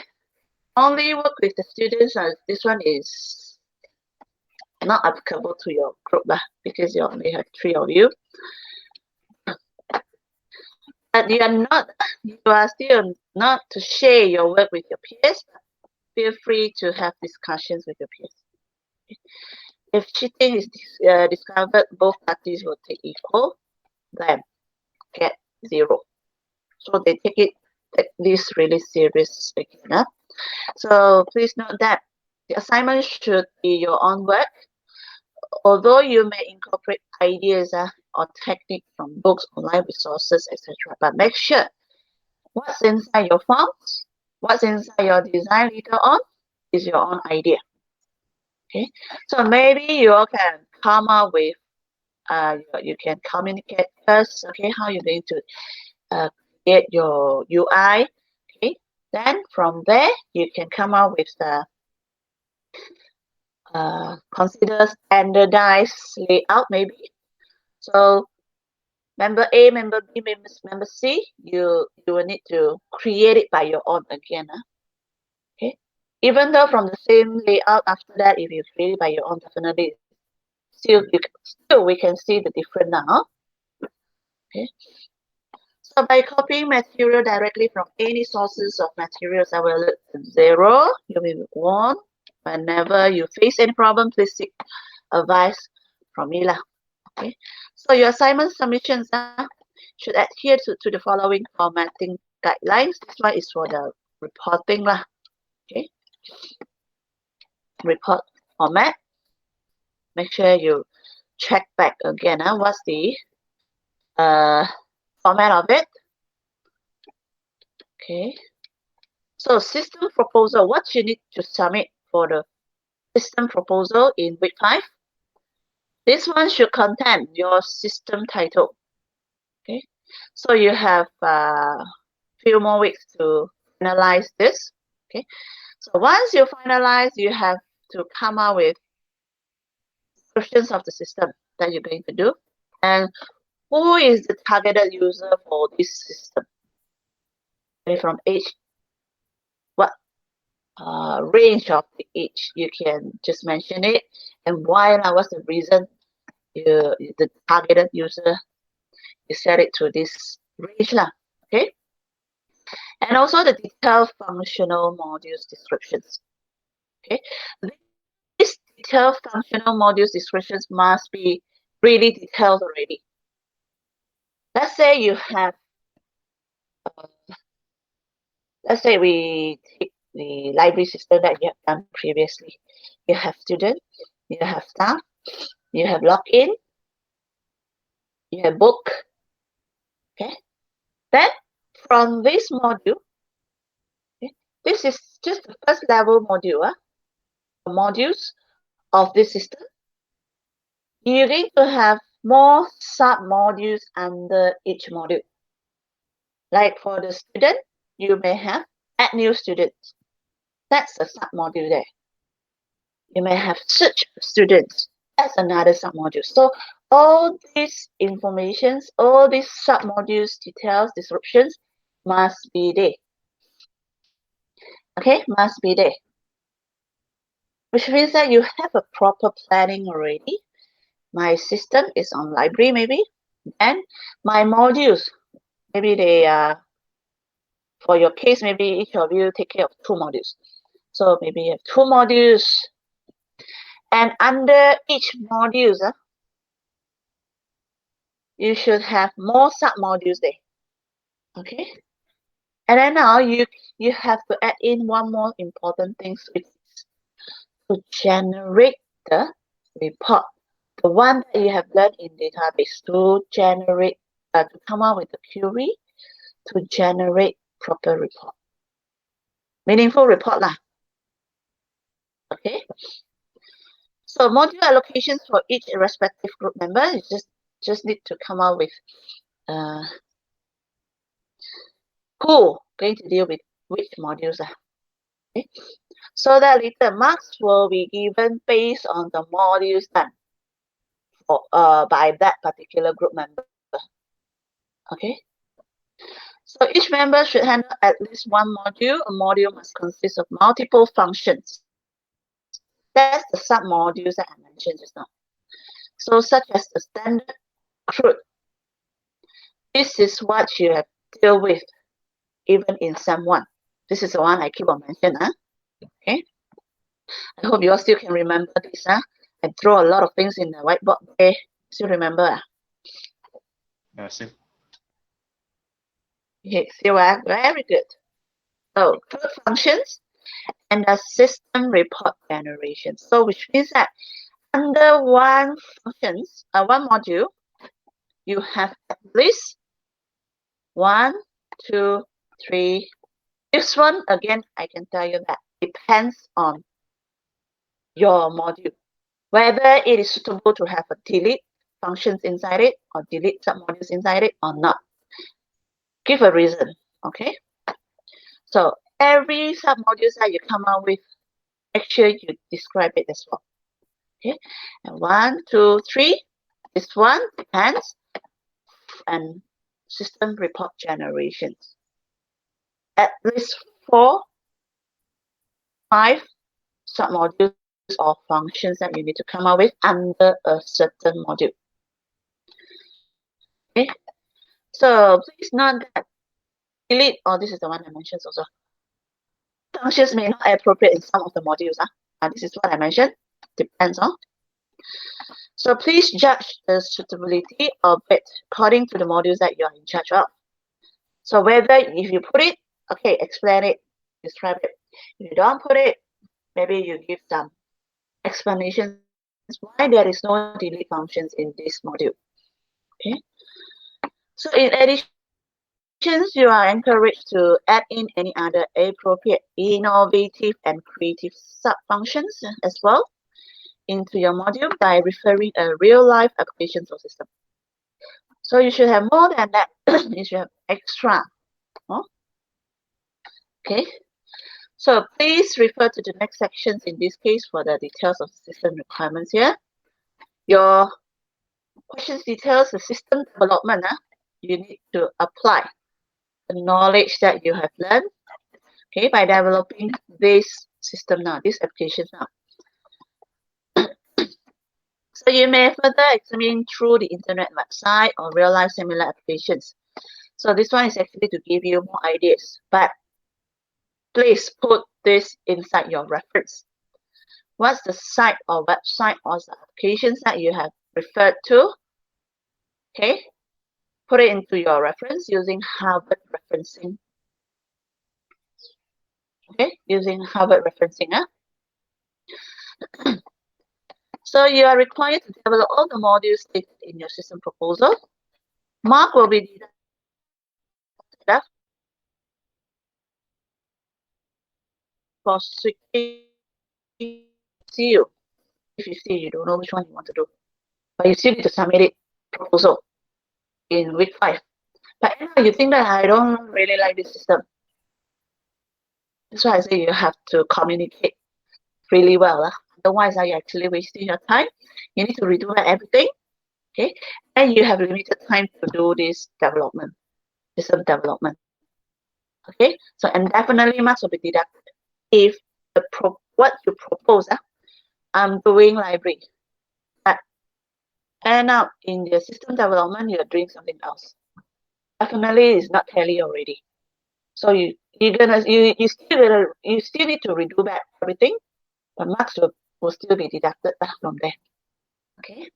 only work with the students, and this one is not applicable to your group because you only have 3 of you. But you are still not to share your work with your peers. But feel free to have discussions with your peers. If cheating is discovered, both parties will take equal, then get 0. So they take this really serious again. So please note that the assignment should be your own work, although you may incorporate ideas or techniques from books, online resources, etc. But make sure what's inside your forms, what's inside your design later on is your own idea. Okay, so maybe you all can come up with, you can communicate first, okay, how you're going to create your UI. Okay, then from there you can come up with the consider standardized layout maybe. So member A, member B, member C, you will need to create it by your own again. Okay, even though from the same layout after that, if you create it by your own, definitely still we can see the difference now. Okay, so by copying material directly from any sources of materials, I will look at 0. You will 1. Whenever you face any problem, please seek advice from me. Okay, so your assignment submissions should adhere to the following formatting guidelines. This one is for the reporting. Okay, report format. Make sure you check back again. What's the format of it? Okay, so system proposal. What you need to submit for the system proposal in week 5? This one should contain your system title. Okay, so you have few more weeks to finalize this. Okay, so once you finalize, you have to come up with descriptions of the system that you're going to do, and who is the targeted user for this system. Okay, from age, what range of the age, you can just mention it, and why, what's the reason the targeted user, you set it to this range. Okay, and also the detailed functional modules descriptions. Okay, these detailed functional modules descriptions must be really detailed already. Let's say you have, let's say we take the library system that you have done previously. You have students, you have staff, you have login, you have book. Okay, then from this module, okay, this is just the first level module, modules of this system. You're going to have more sub-modules under each module. Like for the student, you may have add new students. That's a sub-module there. You may have search students. That's another sub-module. So all these informations, all these sub-modules, details, descriptions must be there. Okay, must be there. Which means that you have a proper planning already. My system is on library maybe, and my modules, maybe they are, for your case, maybe each of you take care of 2 modules. So maybe you have 2 modules, and under each modules, you should have more sub-modules there. Okay, and then now you have to add in one more important thing, which is to generate the report. The one that you have learned in database, to generate, to come up with a query to generate proper report, meaningful report lah. Okay, so module allocations for each respective group member, you just need to come up with who going to deal with which modules. Okay, so that later marks will be given based on the modules done. for by that particular group member. Okay. So each member should handle at least one module. A module must consist of multiple functions. That's the sub-modules that I mentioned just now. So such as the standard crude. This is what you have to deal with even in SEM 1. This is the one I keep on mentioning. Okay. I hope you all still can remember this. I throw a lot of things in the whiteboard. Okay. Still remember? Yeah, same. Okay, still very good. So crude functions and the system report generation. So which means that under one module, you have at least 1, 2, 3. This one again, I can tell you that depends on your module, whether it is suitable to have a delete functions inside it or delete submodules inside it or not. Give a reason. Okay. So every submodules that you come out with, make sure you describe it as well. Okay, and 1, 2, 3. This one depends, and system report generations. At least 4, 5 submodules or functions that you need to come up with under a certain module. Okay, so please note that delete, this is the one I mentioned also. Functions may not be appropriate in some of the modules. This is what I mentioned. Depends on. So please judge the suitability of it according to the modules that you are in charge of. So whether if you put it, okay, explain it, describe it. If you don't put it, maybe you give some explanations why there is no delete functions in this module. Okay. So in addition, you are encouraged to add in any other appropriate, innovative, and creative sub-functions as well into your module by referring a real-life applications or system. So you should have more than that. You should have extra. Okay. So please refer to the next sections in this case for the details of system requirements here. Your questions details the system development. You need to apply the knowledge that you have learned, okay, by developing this system now, this application now. So you may further examine through the internet website or real-life similar applications. So this one is actually to give you more ideas, but please put this inside your reference. What's the site or website or the applications that you have referred to? Okay, put it into your reference using Harvard referencing. Okay, using Harvard referencing. So you are required to develop all the modules stated in your system proposal. Mark will be deducted for switching you. If you see you don't know which one you want to do, but you still need to submit it proposal in week 5. But you think that I don't really like this system. That's why I say you have to communicate really well. Otherwise, you're actually wasting your time. You need to redo everything. Okay, and you have limited time to do this development, system development. Okay, so and definitely marks will be deducted if what you propose. I'm doing library, but end up in the system development you're doing something else. Definitely is not tally already. So you still need to redo back everything, but marks will still be deducted from there. Okay.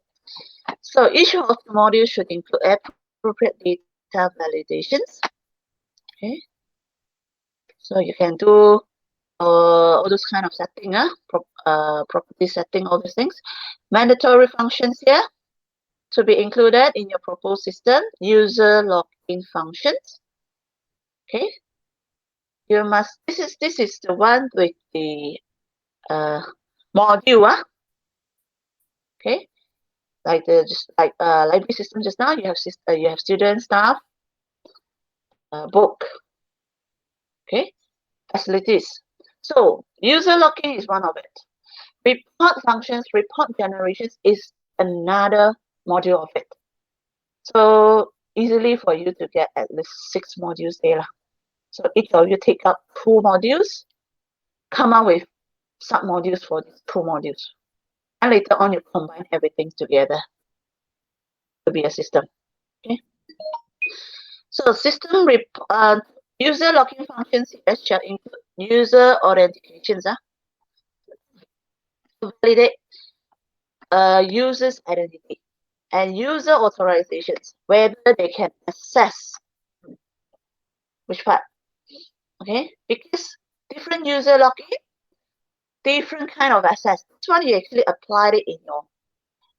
So each of the modules should include appropriate data validations. Okay. So you can do all those kind of setting, property setting, all these things. Mandatory functions here to be included in your proposed system. User login functions. Okay. You must. This is the one with the module. Okay. Like library system just now, you have student, staff, book. Okay, facilities. So user login is one of it. Report functions, report generations is another module of it. So easily for you to get at least 6 modules there. So each of you take up 2 modules, come up with sub-modules for these 2 modules. And later on, you combine everything together to be a system. Okay. So user login functions here shall include user authentications to validate user's identity and user authorizations, whether they can access which part. Okay, because different user login, different kind of access. This one you actually applied it in your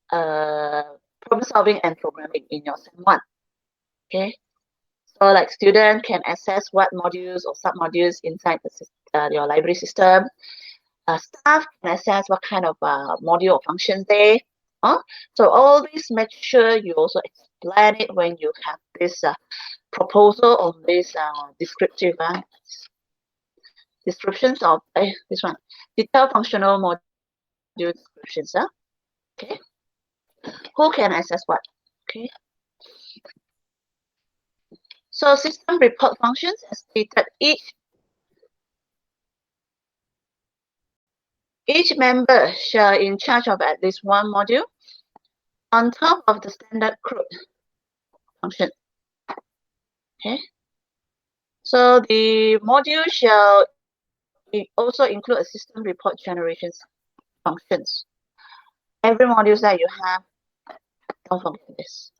problem solving and programming in your Sem 1. Okay, so like student can access what modules or sub-modules inside your library system. Staff can access what kind of module or functions they. So all these, make sure you also explain it when you have this proposal of this descriptive descriptions of this one, detailed functional module descriptions. Okay, who can access what? Okay. So system report functions as stated, each member shall in charge of at least one module on top of the standard CRUD function. Okay. So the module shall also include a system report generation functions. Every module that you have, don't forget this.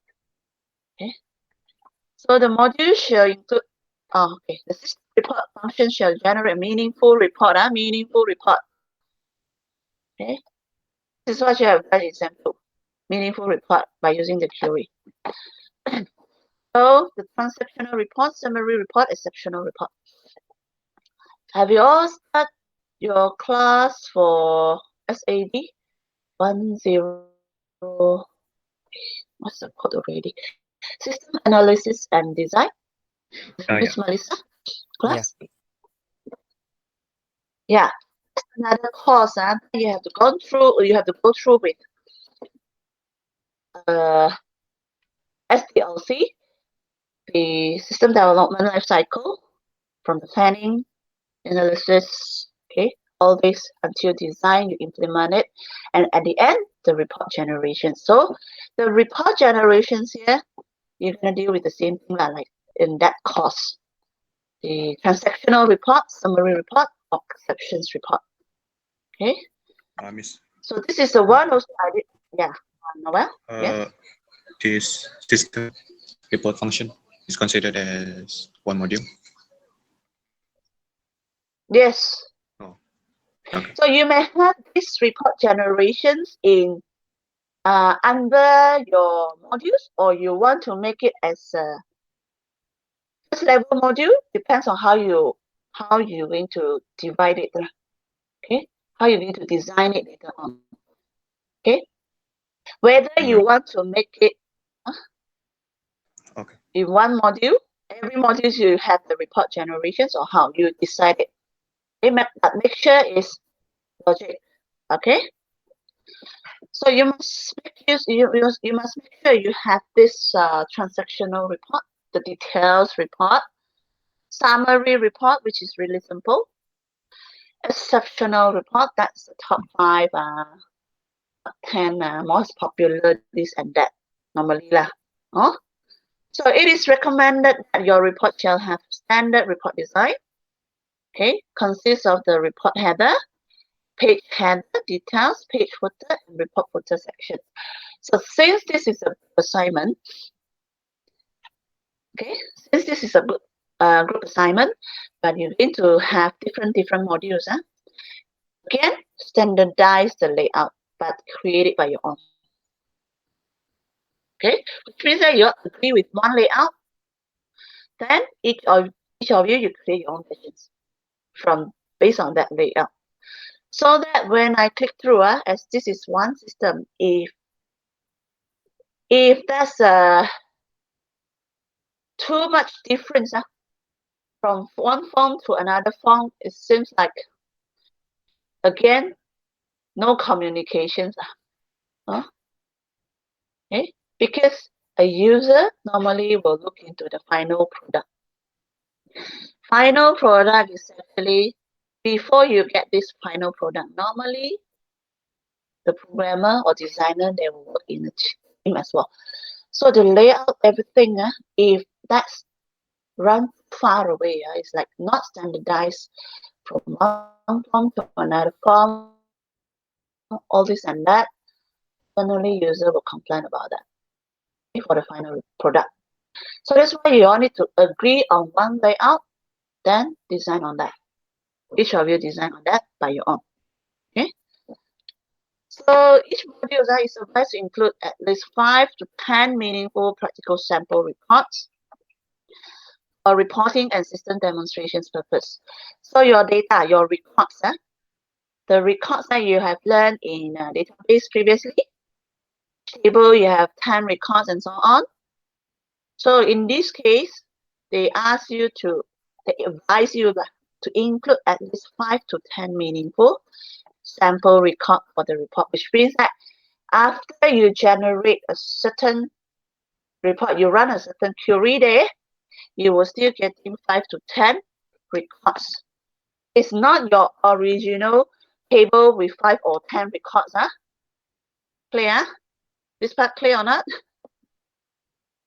Okay. So the module shall include, the system report function shall generate meaningful report. Meaningful report. Okay. This is what you have done in Sem 2. Meaningful report by using the query. So the transactional report, summary report, exceptional report. Have you all started your class for SAD 10? What's the code already? System analysis and design. Miss Melissa, class. Yeah. Another course you have to go through. You have to go through with SDLC, the system development life cycle, from the planning, analysis, okay, all this until design, you implement it, and at the end, the report generation. So the report generations here, you're gonna deal with the same thing like in that course. The transactional report, summary report, or exceptions report. Okay. Miss. So this is the one also I did. Yeah. Noel? Yes. This system report function is considered as one module. Yes. Oh, okay. So you may have these report generations in under your modules, or you want to make it as a first level module. Depends on how you're going to divide it. Okay, how you're going to design it later on. Okay, whether you want to make it Okay. in one module, every module you have the report generations, or how you decide it. Okay, but make sure is logic. Okay. So you must you must make sure you have this transactional report, the details report, summary report, which is really simple, exceptional report, that's the top 5, 10 most popular, this and that, normally lah. So it is recommended that your report shall have standard report design. Okay, consists of the report header, page header, details, page footer, and report footer section. So since this is a assignment, okay, since this is a group assignment, but you're going to have different modules. Again, standardize the layout, but create it by your own. Okay, which means that you agree with one layout. Then each of you create your own versions based on that layout. So that when I click through, as this is one system, if there's too much difference from one form to another form, it seems like, again, no communications. Okay, because a user normally will look into the final product. Final product is actually before you get this final product. Normally, the programmer or designer they will work in a team as well. So the layout, everything, if that's run far away, it's like not standardized from one form to another form, all this and that. Generally, user will complain about that for the final product. So that's why you all need to agree on one layout, then design on that. Each of you design on that by your own. Okay. So each module is supposed to include at least 5 to 10 meaningful practical sample reports for reporting and system demonstrations purpose. So your data, your records, the records that you have learned in a database previously, table you have 10 records and so on. So in this case, they advise you to include at least 5 to 10 meaningful sample record for the report, which means that after you generate a certain report, you run a certain query there, you will still getting 5 to 10 records. It's not your original table with 5 or 10 records. Clear? This part clear or not?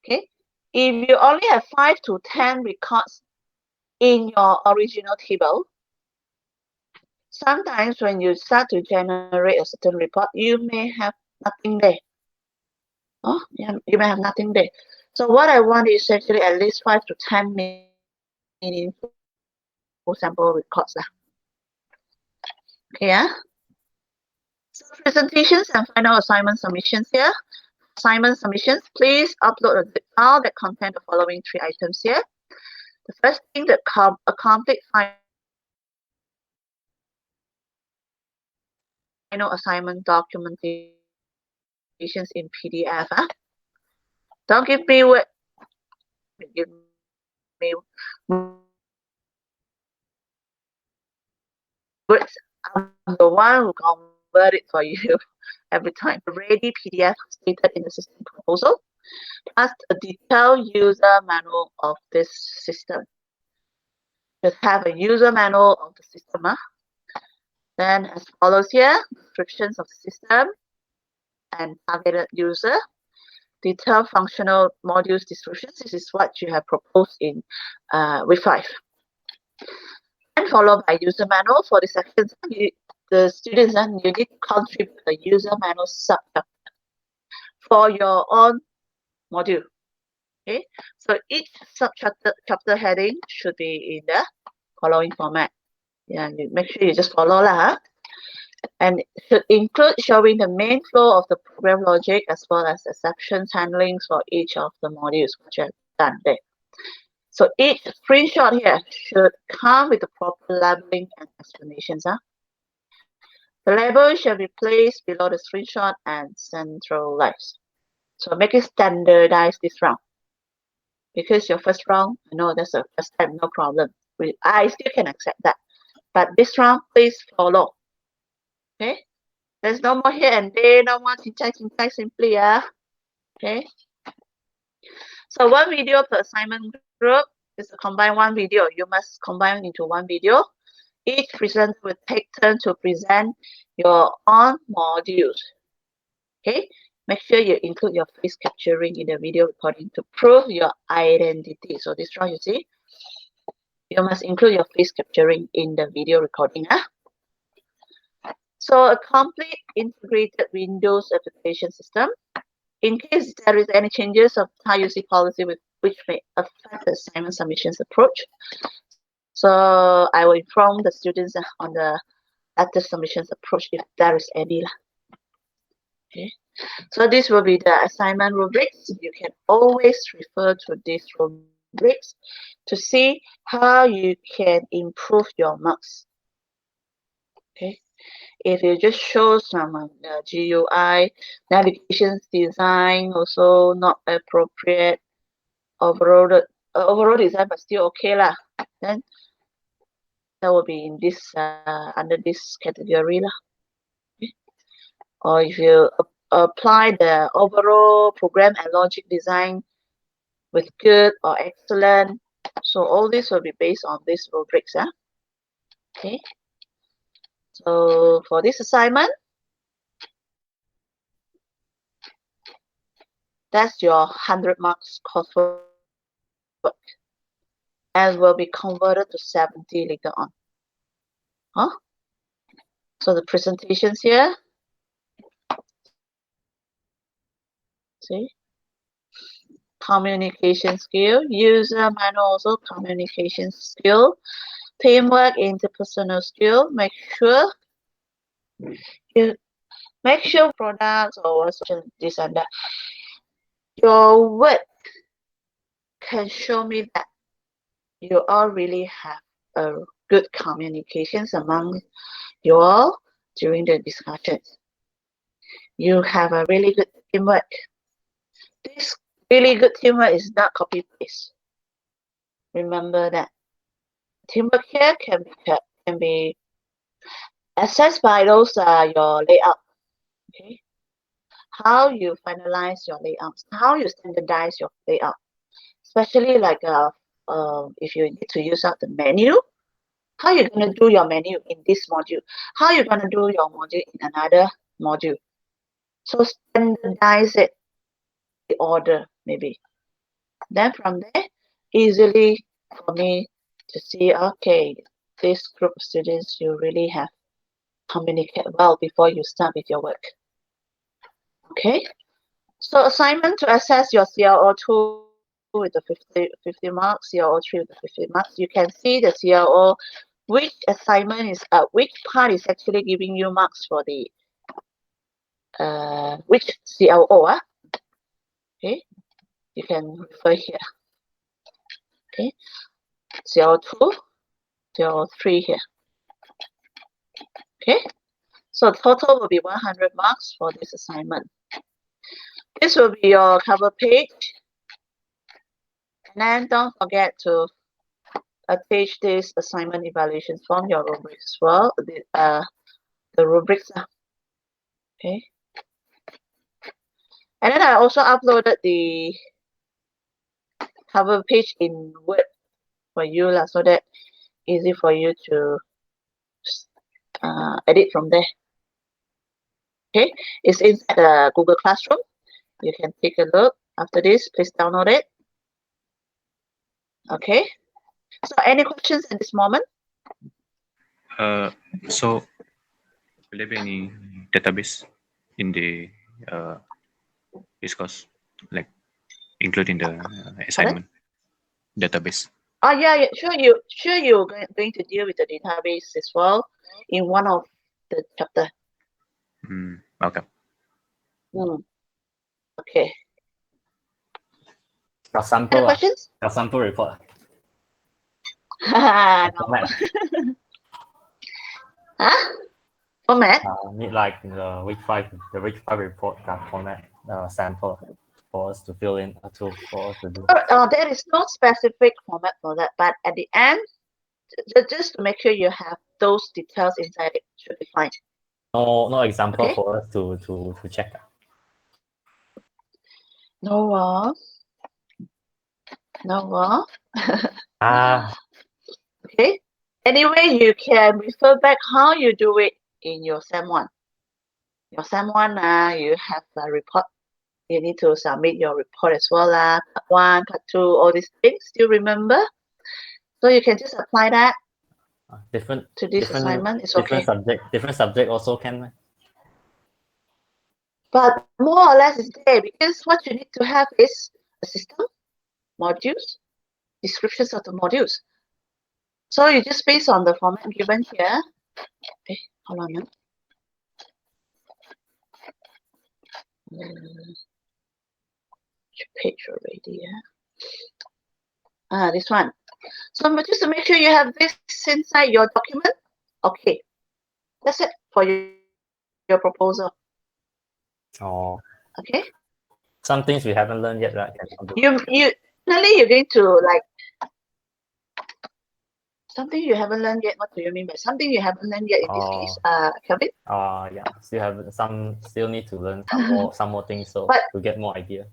Okay. If you only have 5 to 10 records in your original table, sometimes when you start to generate a certain report, you may have nothing there. Yeah, you may have nothing there. So what I want is actually at least 5 to 10 meaningful sample records. Okay, yeah. So presentations and final assignment submissions here. Assignment submissions, please upload a zip file that contains the following 3 items here. The first thing, a complete final assignment documentations in PDF. Don't give me what. Give me words. I'm the one who convert it for you every time. Ready PDF stated in the system proposal, plus a detailed user manual of this system. Just have a user manual of the system. Then as follows here, descriptions of the system and targeted user, detailed functional modules descriptions. This is what you have proposed in week 5. And followed by user manual. For the sections, the students, you need to contribute a user manual subchapter for your own module. Okay, so each subchapter heading should be in the following format. Yeah, you make sure you just follow lah. And it should include showing the main flow of the program logic as well as exceptions handlings for each of the modules which you have done there. So each screenshot here should come with the proper labeling and explanations. The label shall be placed below the screenshot and centralized. So make it standardized this round. Because your first round, I know that's the first time, no problem. I still can accept that. But this round, please follow. Okay? There's no more here and there, no more cincai simply. Okay? So one video per assignment group is to combine one video. You must combine into one video. Each presenter will take turn to present your own modules. Okay? Make sure you include your face capturing in the video recording to prove your identity. So this round, you see, you must include your face capturing in the video recording. So a complete integrated Windows application system. In case there is any changes of how you see policy which may affect the assignment submissions approach. So I will inform the students on the letter submissions approach if there is any. Okay. So this will be the assignment rubrics. You can always refer to these rubrics to see how you can improve your marks. Okay. If you just show some GUI, navigation design also not appropriate, overall design but still okay lah, then that will be in this under this category lah. Okay. Or if you apply the overall program and logic design with good or excellent. So all this will be based on these rubrics. Okay. So for this assignment, that's your 100 marks coursework and will be converted to 70 later on. So the presentations here, see, communication skill, user manual also communication skill, teamwork, interpersonal skill. Make sure products or this and that. Your work can show me that you all really have a good communications among you all during the discussions. You have a really good teamwork. This really good teamwork is not copy paste. Remember that. Teamwork here can be assessed by those your layout. Okay. How you finalize your layouts, how you standardize your layout, especially like if you need to use out the menu, how you're going to do your menu in this module, how you're going to do your module in another module. So standardize it, the order maybe. Then from there, easily for me to see, okay, this group of students, you really have communicate well before you start with your work. Okay, so assignment to assess your CRO2 with the 50 marks, CRO3 with the 50 marks. You can see the CRO, which assignment is, which part is actually giving you marks for the, which CRO, okay, you can refer here. Okay, CRO2, CRO3 here. Okay, so total will be 100 marks for this assignment. This will be your cover page. And then don't forget to attach this assignment evaluation form, your rubrics as well, the rubrics. Okay. And then I also uploaded the cover page in Word for you, so that easy for you to edit from there. Okay, it's inside the Google Classroom. You can take a look after this. Please download it. Okay. So any questions at this moment? So will there be any database in the this course, like including the assignment database? Oh yeah, sure. You're going to deal with the database as well in one of the chapter. Okay. Okay. Your Any sample, questions? your sample report. No. Format. Huh? Format? Need like the week 5 report that format sample for us to fill in for us to do. There is no specific format for that, but at the end, just to make sure you have those details inside it should be fine. No example Okay. for us to check. No. Okay. Anyway, you can refer back how you do it in your SEM 1. Your SEM 1, you have a report. You need to submit your report as well. Part 1, part 2, all these things. Still remember? So you can just apply that Different to this assignment. It's okay. different subject also can. But more or less it's there, because what you need to have is a system, modules, descriptions of the modules. So you just based on the format given here. Okay, hold on a minute. Which page already? This one. So just to make sure you have this inside your document. Okay, that's it for your proposal. Oh, Okay. some things we haven't learned yet, right? You're going to like Something you haven't learned yet. What do you mean by something you haven't learned yet in this case, Kelvin? Yeah, still need to learn some more things so But- to get more idea.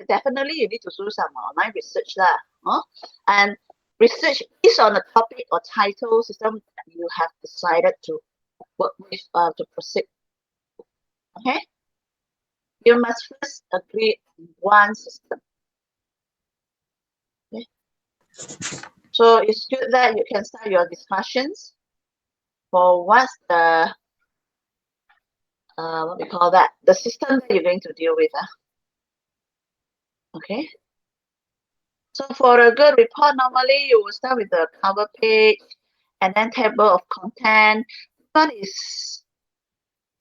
Definitely you need to do some online research lah. And research is on a topic or title system that you have decided to work with to proceed. Okay? You must first agree on one system. Okay? So it's good that you can start your discussions for what's the what we call that, the system that you're going to deal with. Okay. So for a good report, normally you will start with the cover page and then table of content. One is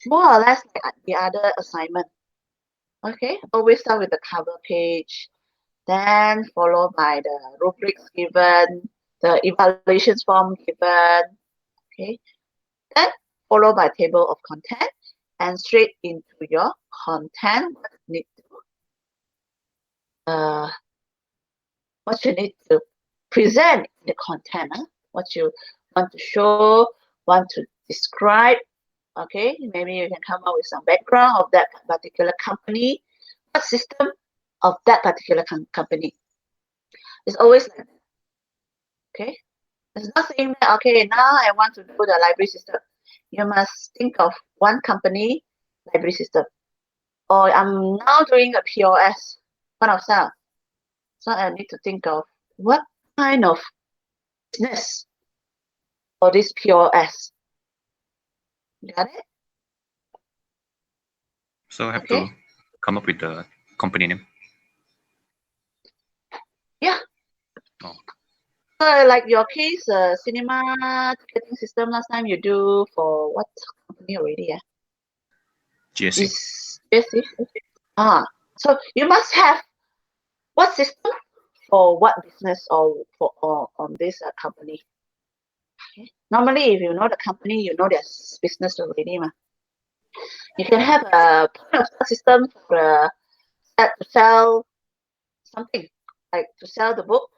more or less like the other assignment. Okay, always start with the cover page, then followed by the rubrics given, the evaluations form given. Okay, then followed by table of content and straight into your content. What you need to present in the content, what you want to show, want to describe. Okay, maybe you can come up with some background of that particular company, what system of that particular company. It's always like that. Okay, it's not saying that, okay, now I want to do the library system. You must think of one company library system. Or I'm now doing a POS, point of sale. So I need to think of what kind of business for this POS. Got it? So I have Okay. to come up with the company name. Yeah. Oh. So like your case, cinema ticketing system last time you do for what company already? Yeah. GSC. Is GSC? So you must have what system for what business or on this company. Okay. Normally, if you know the company, you know their business already. You can have a point of sale system for to sell something, like to sell the book.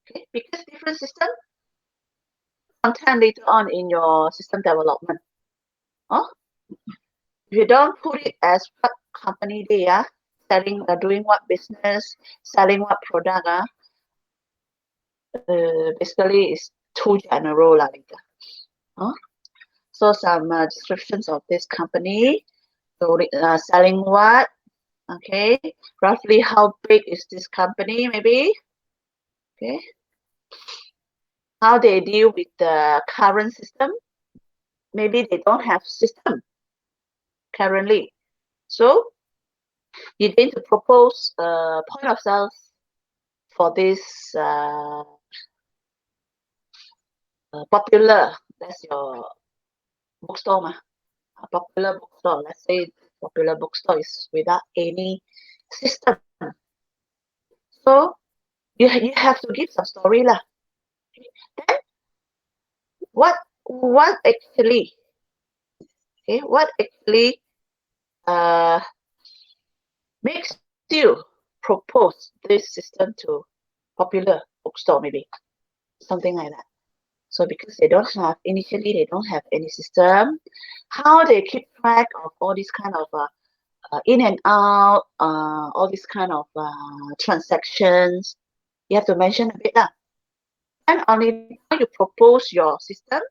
Okay, because different system, content later on in your system development. If you don't put it as what company they are selling, doing what business, selling what product, basically it's too general later. So some descriptions of this company, so selling what, okay, roughly how big is this company maybe, okay, how they deal with the current system, maybe they don't have system currently, so you need to propose a point of sales for this popular, that's your bookstore, a popular bookstore. Let's say popular bookstore is without any system. So you have to give some story lah. Then what actually makes you propose this system to popular bookstore, maybe something like that. So because they don't have any system, how they keep track of all these kind of in and out, all these kind of transactions, you have to mention a bit lah. And only when you propose your system,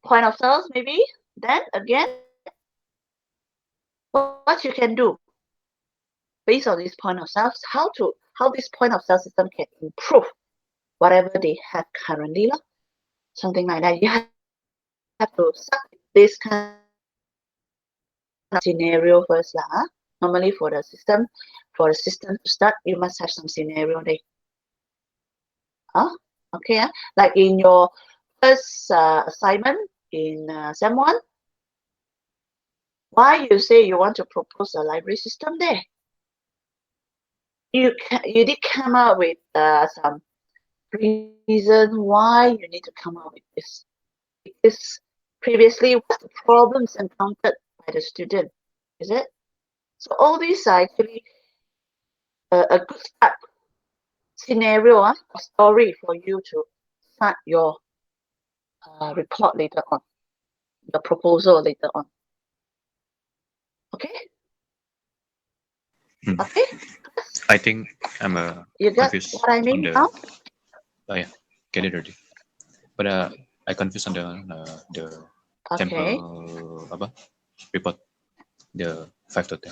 point of sales maybe, then again, what you can do based on this point of sales, how this point of sale system can improve whatever they have currently lah. Something like that. You have to start with this kind of scenario first lah. Normally for the system to start, you must have some scenario there. Okay, like in your first assignment in Sem 1, why you say you want to propose a library system there? You did come up with some reason why you need to come up with this. Because previously, what the problems encountered by the student, is it? So all these are actually a good start scenario, a story for you to start your report later on, the proposal later on. Okay? Hmm. Okay? I think I'm You got confused what I on mean the. now? Oh yeah, get it already. But I confused on the Okay. sample apa report, the 5 to 10.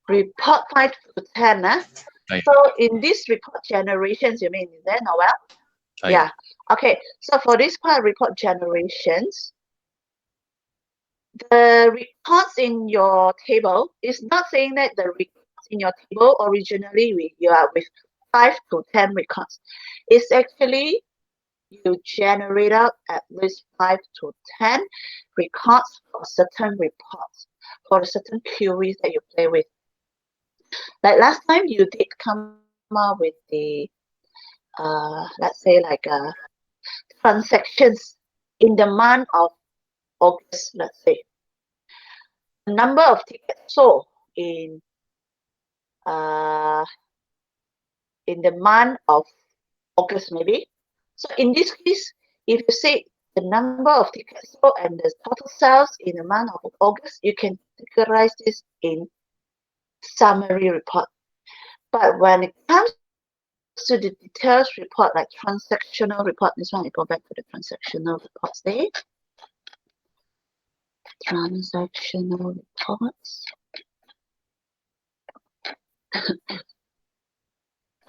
Report 5 to 10, Ah, yeah. So in this report generations, you mean, is that Noel? Ah, Yeah. Okay. So for this part, report generations, the reports in your table is not saying that the reports in your table originally you are with 5 to 10 records. It's actually you generate out at least 5 to 10 records for certain reports, for certain queries that you play with. Like last time you did come up with the let's say like transactions in the month of August, let's say. The number of tickets sold in the month of August maybe. So in this case, if you say the number of tickets sold and the total sales in the month of August, you can categorize this in summary report. But when it comes to the details report, like transactional report, this one I go back to the transactional reports there. Transactional reports.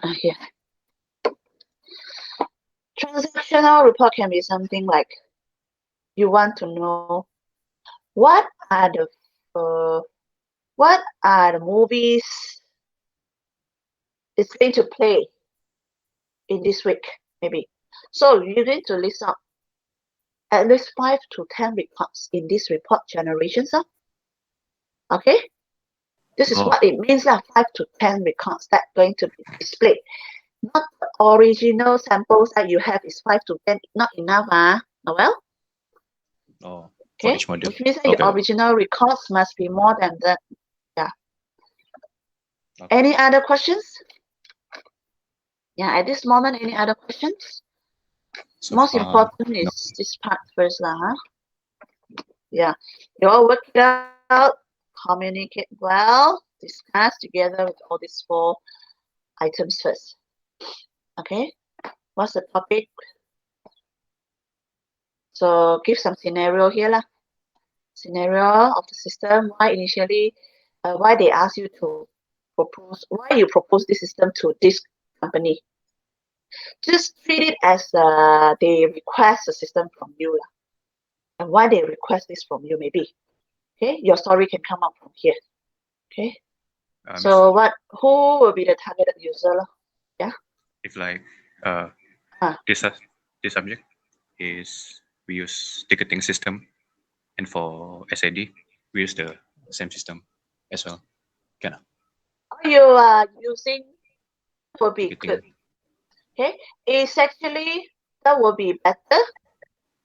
Here. Transactional report can be something like you want to know what are the movies it's going to play in this week, maybe. So you need to list out at least 5 to 10 reports in this report generations. Okay? This is Oh. what it means, 5 to 10 records that are going to be displayed. Not the original samples that you have is 5 to 10, not enough, Noel? Oh, for Okay, each module. which means that Okay. your original records must be more than that. Yeah. Okay. Any other questions? Yeah, at this moment, any other questions? So Most far, important no. is this part first, Yeah, you all work it out, communicate well, discuss together with all these 4 items first. Okay, what's the topic? So give some scenario here, scenario of the system. Why initially, why they ask you to propose? Why you propose this system to this company? Just treat it as they request a system from you, and why they request this from you, maybe. Okay, your story can come up from here. Okay. So who will be the targeted user? if like Ah. this subject is we use ticketing system, and for SID we use the same system as well. Can You are using will be ticketing. good. Okay, it's actually that will be better.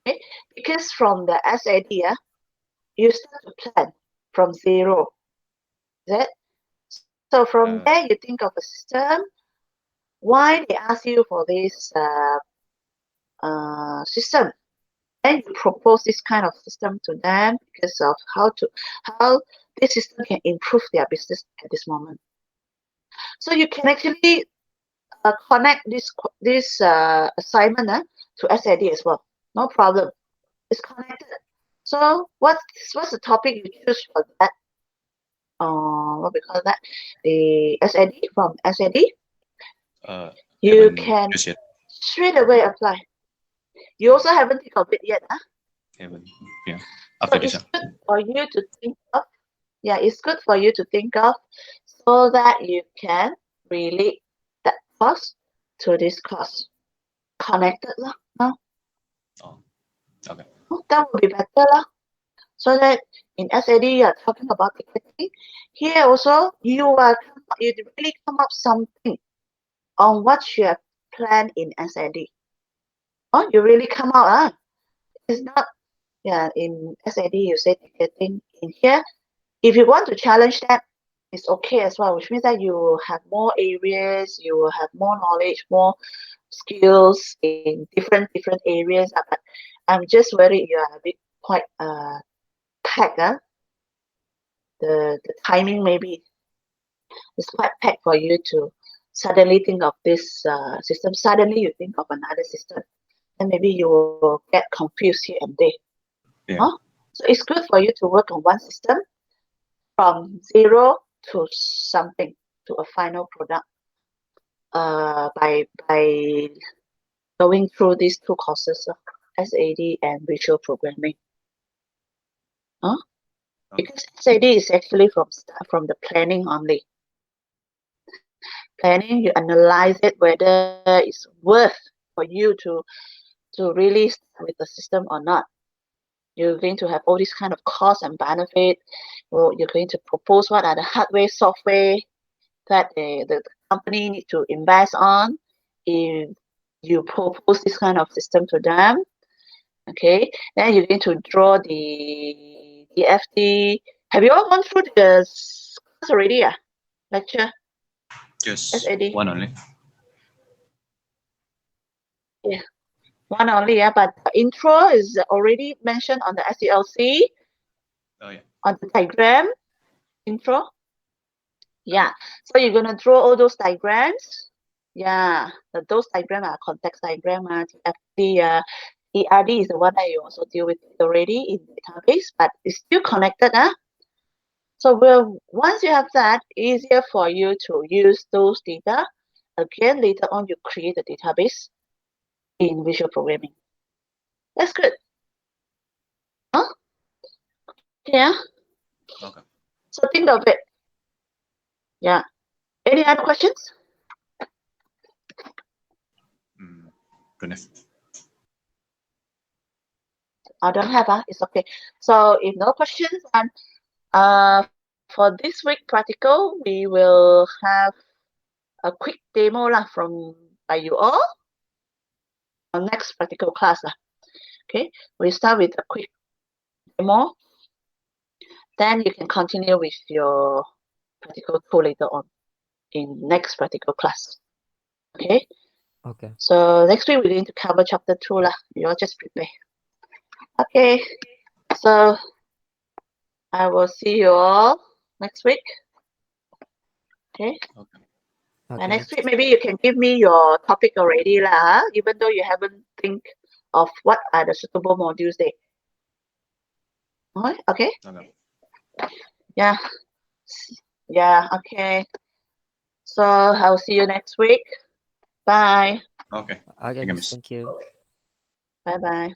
Okay, because from the SID, you start to plan from zero. Is it? So from there you think of a system. Why they ask you for this system? Then you propose this kind of system to them because of how this system can improve their business at this moment. So you can actually connect this assignment to SID as well. No problem. It's connected. So what's the topic you choose for that? What we call that? The SID from SID. You Haven't can used yet. straight away apply. You also haven't think of it yet, Haven't. Yeah. So After this. it's good for you to think of. Yeah, it's good for you to think of so that you can relate that course to this course. Connected lah. Oh, okay. That would be better lah. So that in SID you are talking about ticketing. Here also you really come up something on what you have planned in SID. Oh, you really come out, It's not in SID you say ticketing. In here If you want to challenge that, it's okay as well, which means that you will have more areas, you will have more knowledge, more skills in different areas. But I'm just worried you are a bit quite packed. The timing maybe is quite packed for you to suddenly think of this system. Suddenly you think of another system, and maybe you will get confused here and there. Yeah. Huh? So it's good for you to work on one system from zero to something, to a final product, by going through these two courses, SAD and visual programming. Huh? Okay. Because SAD is actually from the planning only. Planning, you analyze it whether it's worth for you to really start with the system or not. You're going to have all these kind of costs and benefit. Or you're going to propose what are the hardware, software that the company need to invest on. If you propose this kind of system to them, okay, then you're going to draw the FD. Have you all gone through the class already? Lecture? Just SAD? one only. One only, but the intro is already mentioned on the SELC, Oh yeah. on the diagram intro. Yeah, so you're gonna draw all those diagrams. Yeah, those diagrams are context diagram, TFD, ERD is the one that you also deal with already in database, but it's still connected. So once you have that, easier for you to use those data. Again, later on, you create a database in visual programming. That's good. Huh? Yeah. Okay. So think of it. Yeah. Any other questions? Goodness. I don't have. It's okay. So if no questions, and for this week practical, we will have a quick demo by you all on next practical class. Okay, we start with a quick demo. Then you can continue with your practical 2 later on in next practical class. Okay, Okay. so next week we're going to cover chapter 2 You all just prepare. Okay, so I will see you all next week. Okay. Okay. Okay. And next week, maybe you can give me your topic already, even though you haven't think of what are the suitable modules there. Alright, okay? Okay. Yeah. Yeah, okay. So I'll see you next week. Bye. Okay. Okay, Thank you, miss. miss. Thank you. Bye bye.